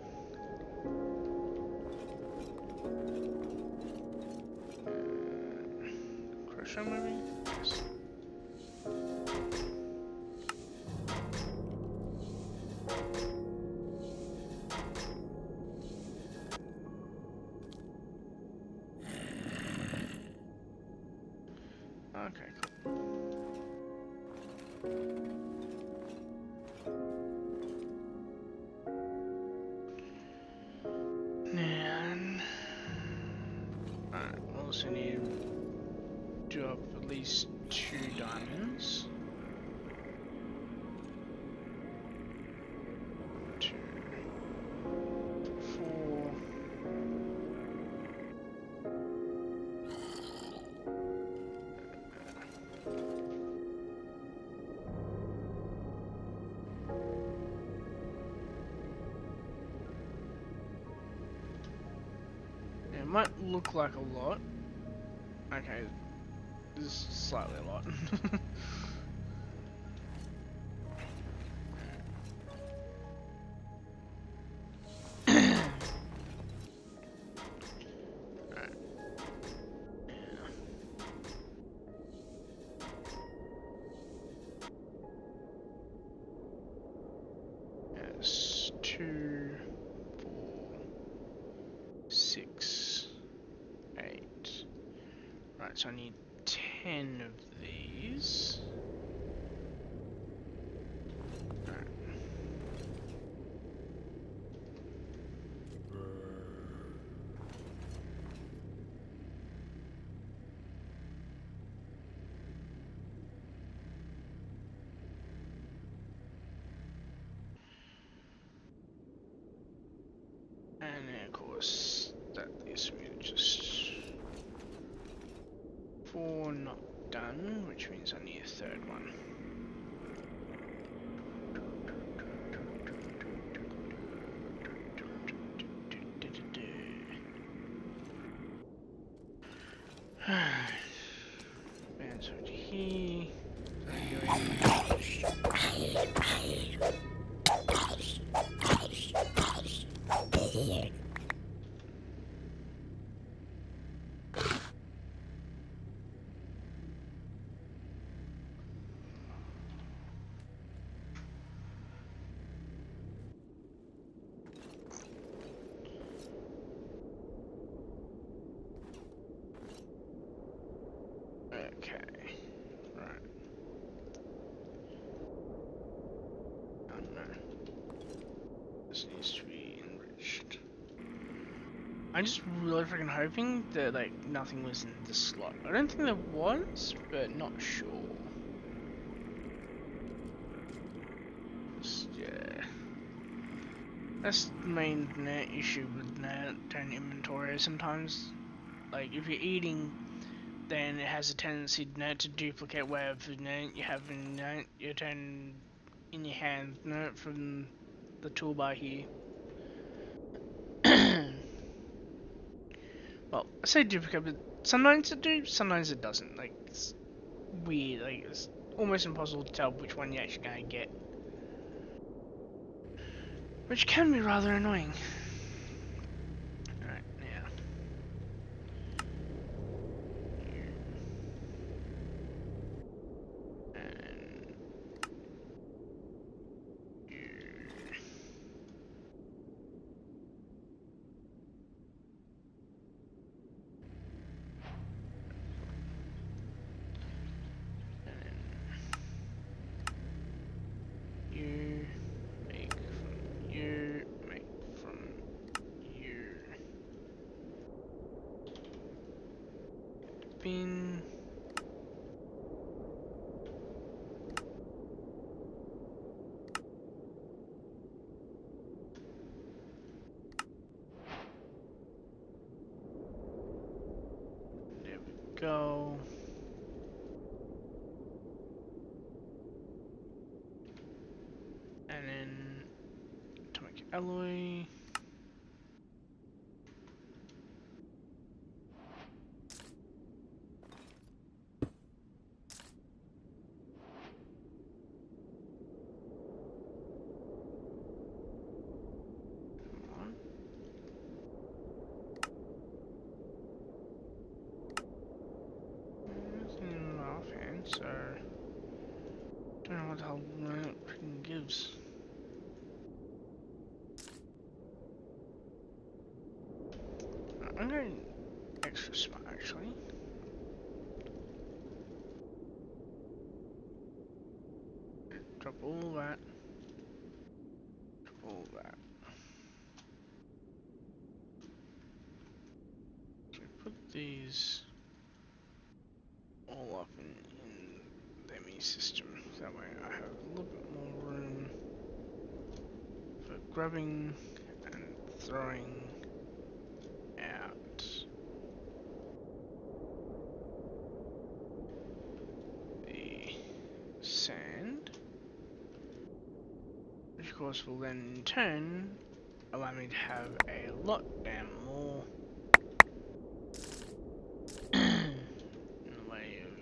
Crusher maybe? Yes. Okay, cool. And I also need to do up at least 2 diamonds. 2, 4. It might look like a lot. Okay, this is slightly a lot. Yes, 2, 4, 6, 8. Right, so I need 10 of these. Right. And then of course that leaves me just 4 not done, which means I need a 3rd one. And so to here. Okay, right. Oh no. This needs to be enriched. I'm just really freaking hoping that like nothing was in the slot. I don't think there was, but not sure. Yeah. That's the main issue with turn inventory sometimes. Like if you're eating, then it has a tendency to duplicate whatever you have in your turn in your hand from the toolbar here. Well, I say duplicate, but sometimes it do, sometimes it doesn't. Like it's weird. Like it's almost impossible to tell which one you're actually gonna get, which can be rather annoying. Alright, now. And you make from you, make from you. Bin. go. And then atomic alloy. In my offhand, so don't know what the hell it freaking gives. I'm going extra smart actually. Drop all that. Drop all that. So put these all up in the ME system. So that way I have a little bit more room for grabbing and throwing out the sand, which of course will then in turn allow me to have a lot damn more in the way of,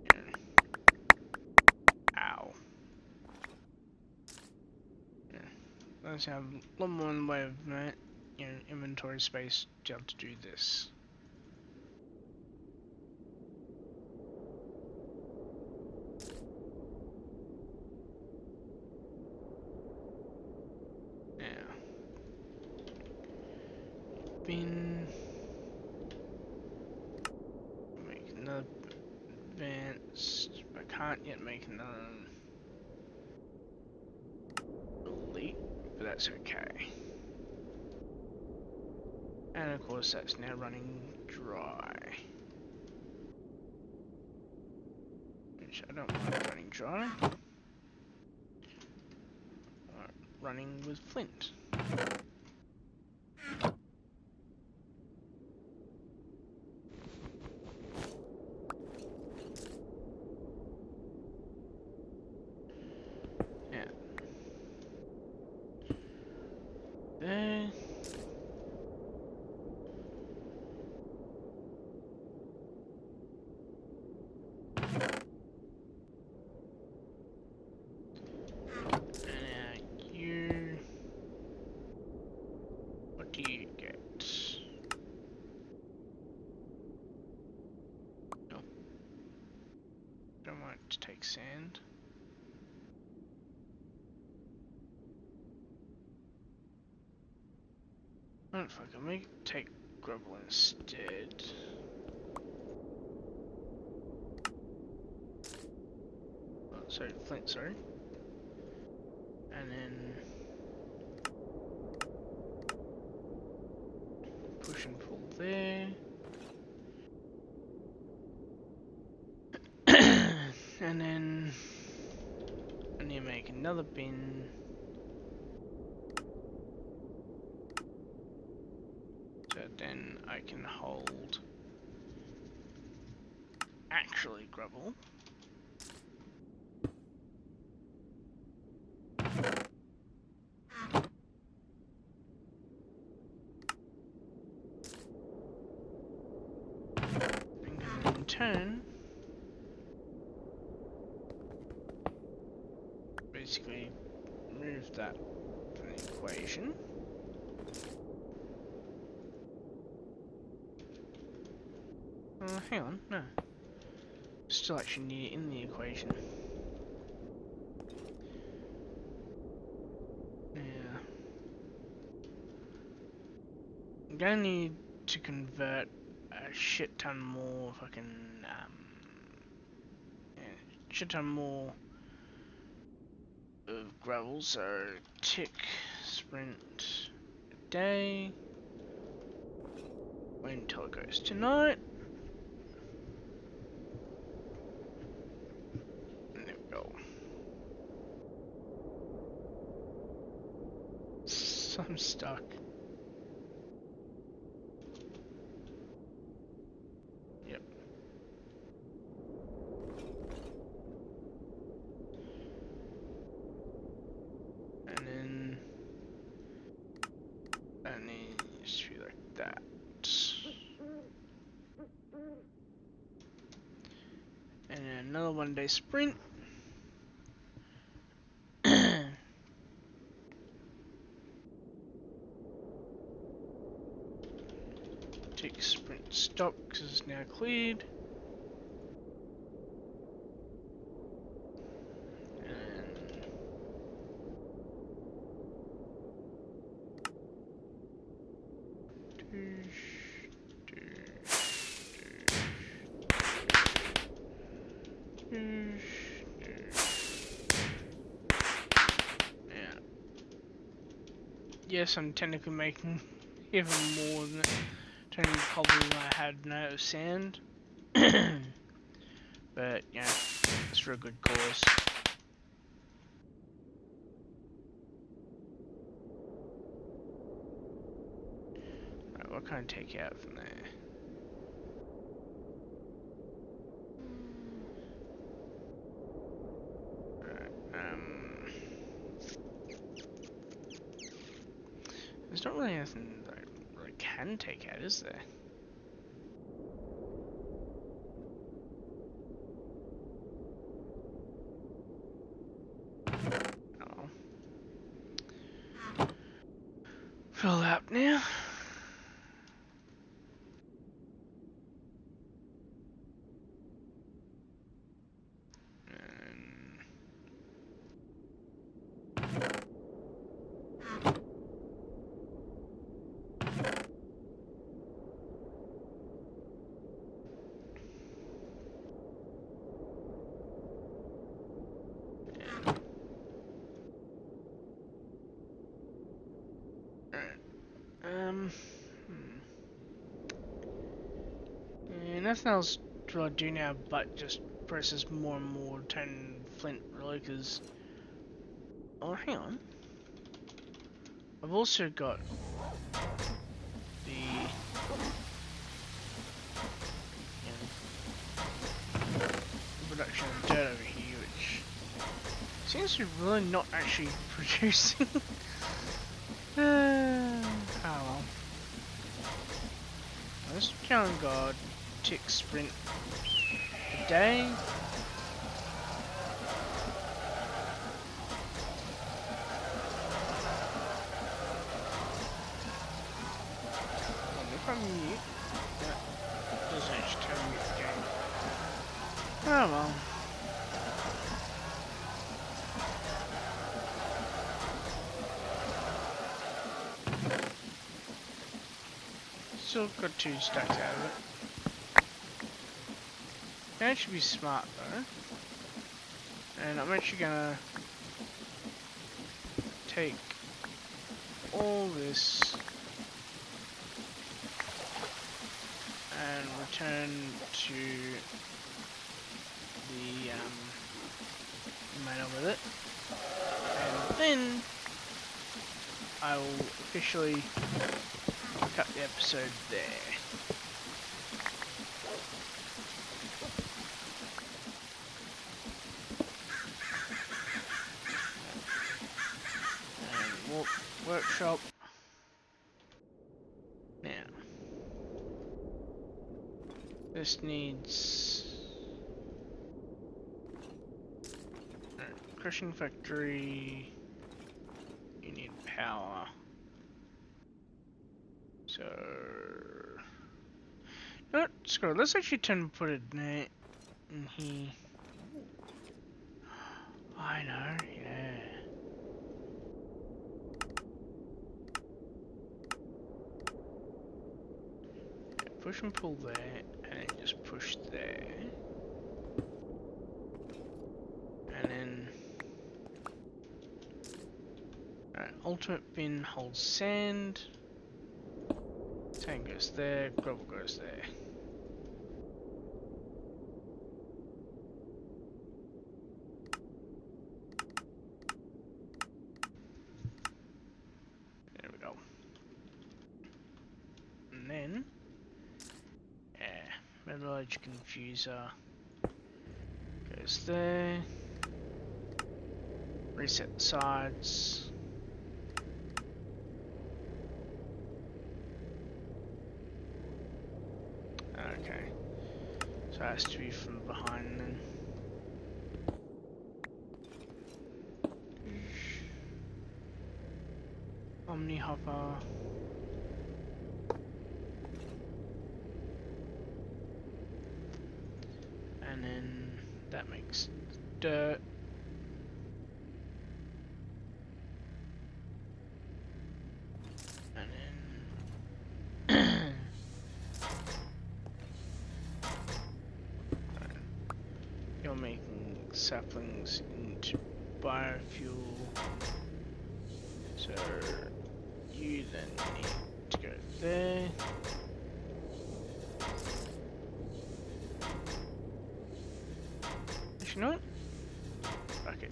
you know, ow. Yeah, let's have a lot more in the way of, you know, inventory space to be able to do this. Now, bin, make another advanced, I can't yet make another elite, but that's okay. And of course that's now running dry. Which I don't want running dry. I want running with flint. Yeah. There. You. What do you get? Nope. Don't want to take sand. Oh fuck, I may take gravel instead. Oh, sorry, flint, sorry. And then push and pull there. And then I need to make another bin. So then I can hold actually gravel. And in turn, basically remove that from the equation. Hang on, no. Still actually need it in the equation. Yeah. I'm gonna need to convert a shit ton more fucking, yeah, shit ton more of gravel, so tick, sprint, a day, wait until it goes tonight. And there we go. So I'm stuck. another 1 day sprint. Tick sprint stop because it's now cleared. Yes, I'm technically making even more than turning cobble than I had no sand. But yeah, it's for a good cause. Right, what can I take out from there? There's not really anything that I really can take out, is there? Oh. Fill up now. Yeah, nothing else to really do now but just process more and more turn flint really, because... Oh, hang on. I've also got the... production of dirt over here, which seems to be really not actually producing. Oh well. Let's count God, tick sprint a day. And if I'm mute, that doesn't actually tell me the game. Oh well. Still got 2 stacks out of it. That should be smart though. And I'm actually gonna take all this and return to the Manor with it. And then I will officially cut the episode there. And workshop. Now, this needs crushing factory. You need power. So, you know what? Screw it. Let's actually put it in here. I know, yeah. Push and pull there, and then just push there. And then... Alright, ultimate bin holds sand. Sand goes there, gravel goes there. There we go. And then... Yeah, metallurgy confuser goes there. Reset the sides. Okay. So it has to be from behind then. Omni Hopper. And then that makes dirt. And then you're making saplings into biofuel. So you then need to go there. You know what? Okay.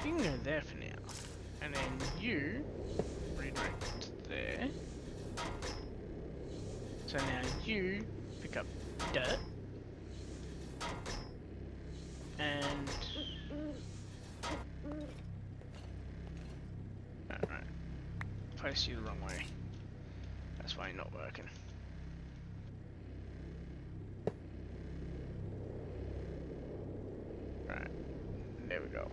You can go there for now. And then you redirect there. So now you pick up dirt. And alright. Placed you the wrong way. That's why you're not working. Right. There we go.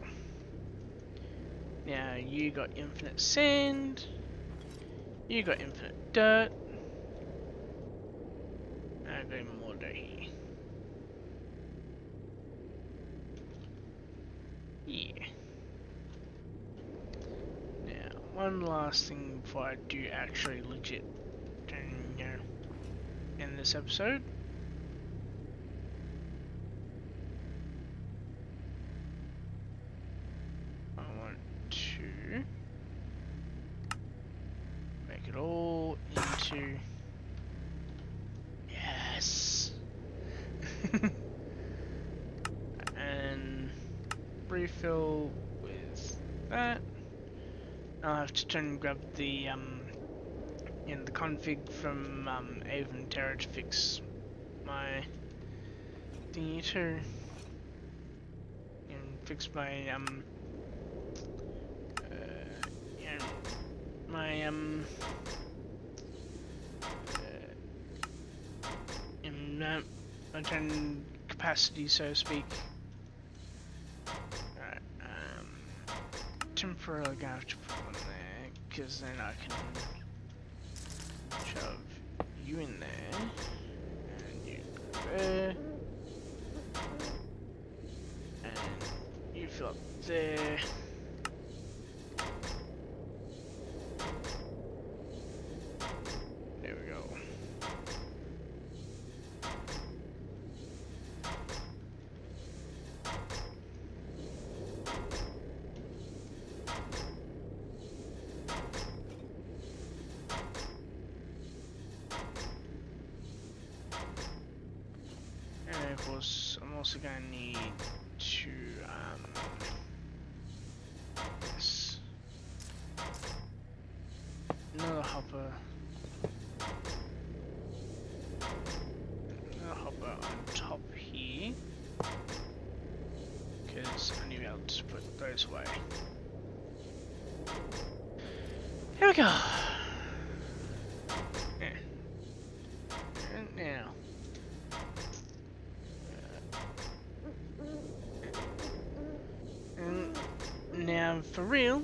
Now you got infinite sand. You got infinite dirt. And I've got even more dirt here. Yeah. Now, one last thing before I do actually legit, you know, end this episode. I want to make it all into, yes, and refill with that. I'll have to turn and grab the the config from Avon Terra to fix my thingy too, and fix my my turn capacity, so to speak. Alright, temporarily gonna have to put one there, because then I can shove you in there, and you go there, and you fill up there. There we go. And of course, I'm also going to need to yes, another hopper on top here, because I need to be able to put those away. Here we go. Yeah. And now. And now, for real,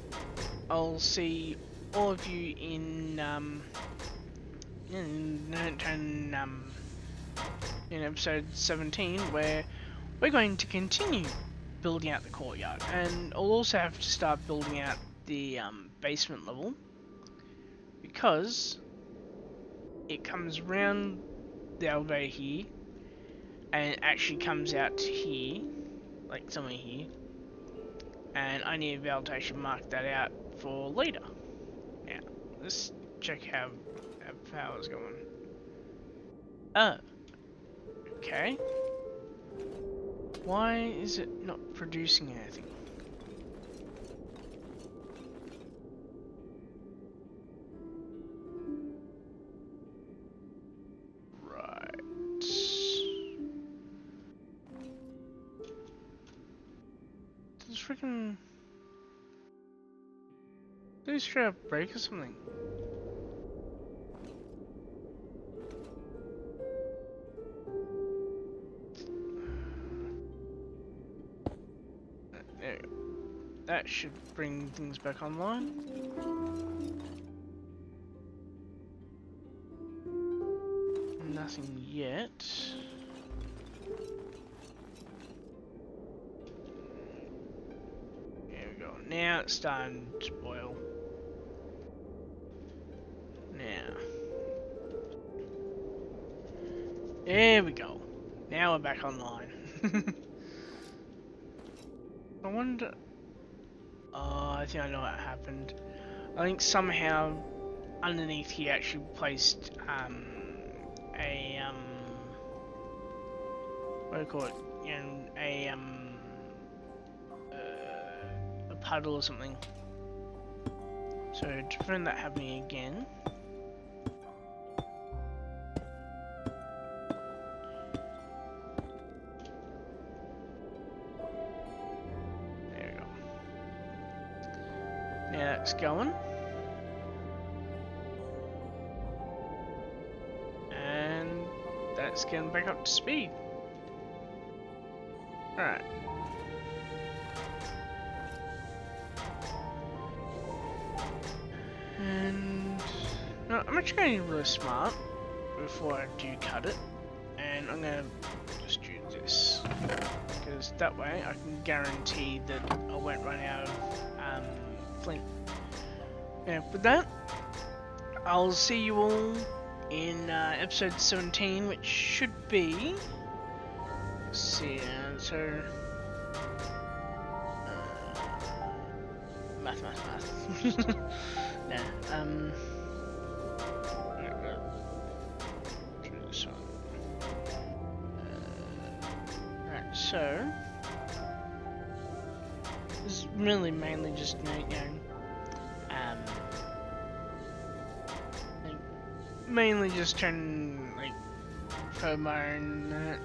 I'll see all of you in episode 17, where we're going to continue building out the courtyard, and I'll also have to start building out the basement level, because it comes round the elevator here and it actually comes out to here, like somewhere here, and I need to be able to actually mark that out for later. Now, let's check how our power's going. Oh, okay. Why is it not producing anything? Right. This freaking... Did he straight up break or something? There we go. That should bring things back online. nothing yet. There we go. Now it's starting to boil. Now. There we go. Now we're back online. I wonder... Oh, I think I know what happened. I think somehow underneath he actually placed what do you call it? You know, a puddle or something. So to prevent that happening again, there we go. Now it's going. And that's getting back up to speed. Alright. And no, I'm actually going to be really smart before I do cut it. And I'm going to just do this. Because that way I can guarantee that I won't run out of flint. Yeah, with that, I'll see you all in episode 17, which should be... Let's see, so... math. Yeah, this one. Alright, so... This is really mainly just, mainly just trying, like, for my own,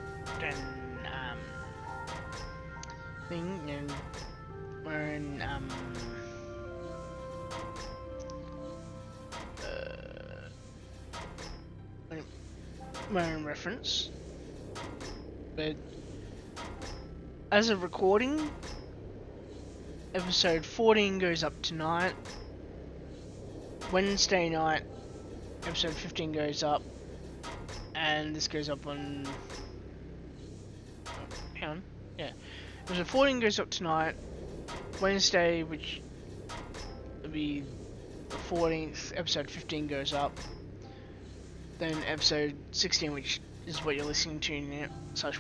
thing, and my own, my own reference, but as of recording, episode 14 goes up tonight. Wednesday night, episode 15 goes up, and this goes up on... Oh, hang on, yeah. Episode 14 goes up tonight. Wednesday, which will be the 14th, episode 15 goes up. Then episode 16, which is what you're listening to now,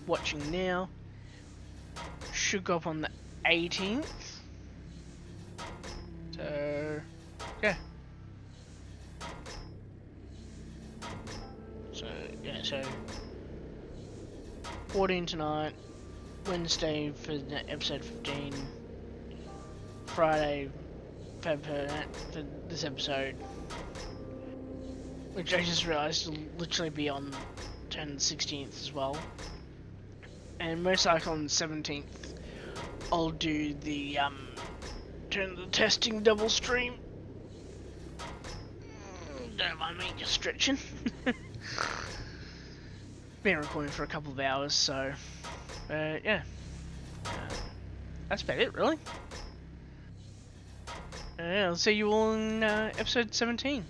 / watching now, should go up on the 18th. So, yeah. So 14 tonight, Wednesday for the episode 15, Friday for this episode, which I just realised will literally be on turn the 16th as well, and most likely on the 17th I'll do the turn the testing double stream. Don't mind me just stretching. Been recording for a couple of hours, so yeah, that's about it, really. Yeah, I'll see you all in episode 17.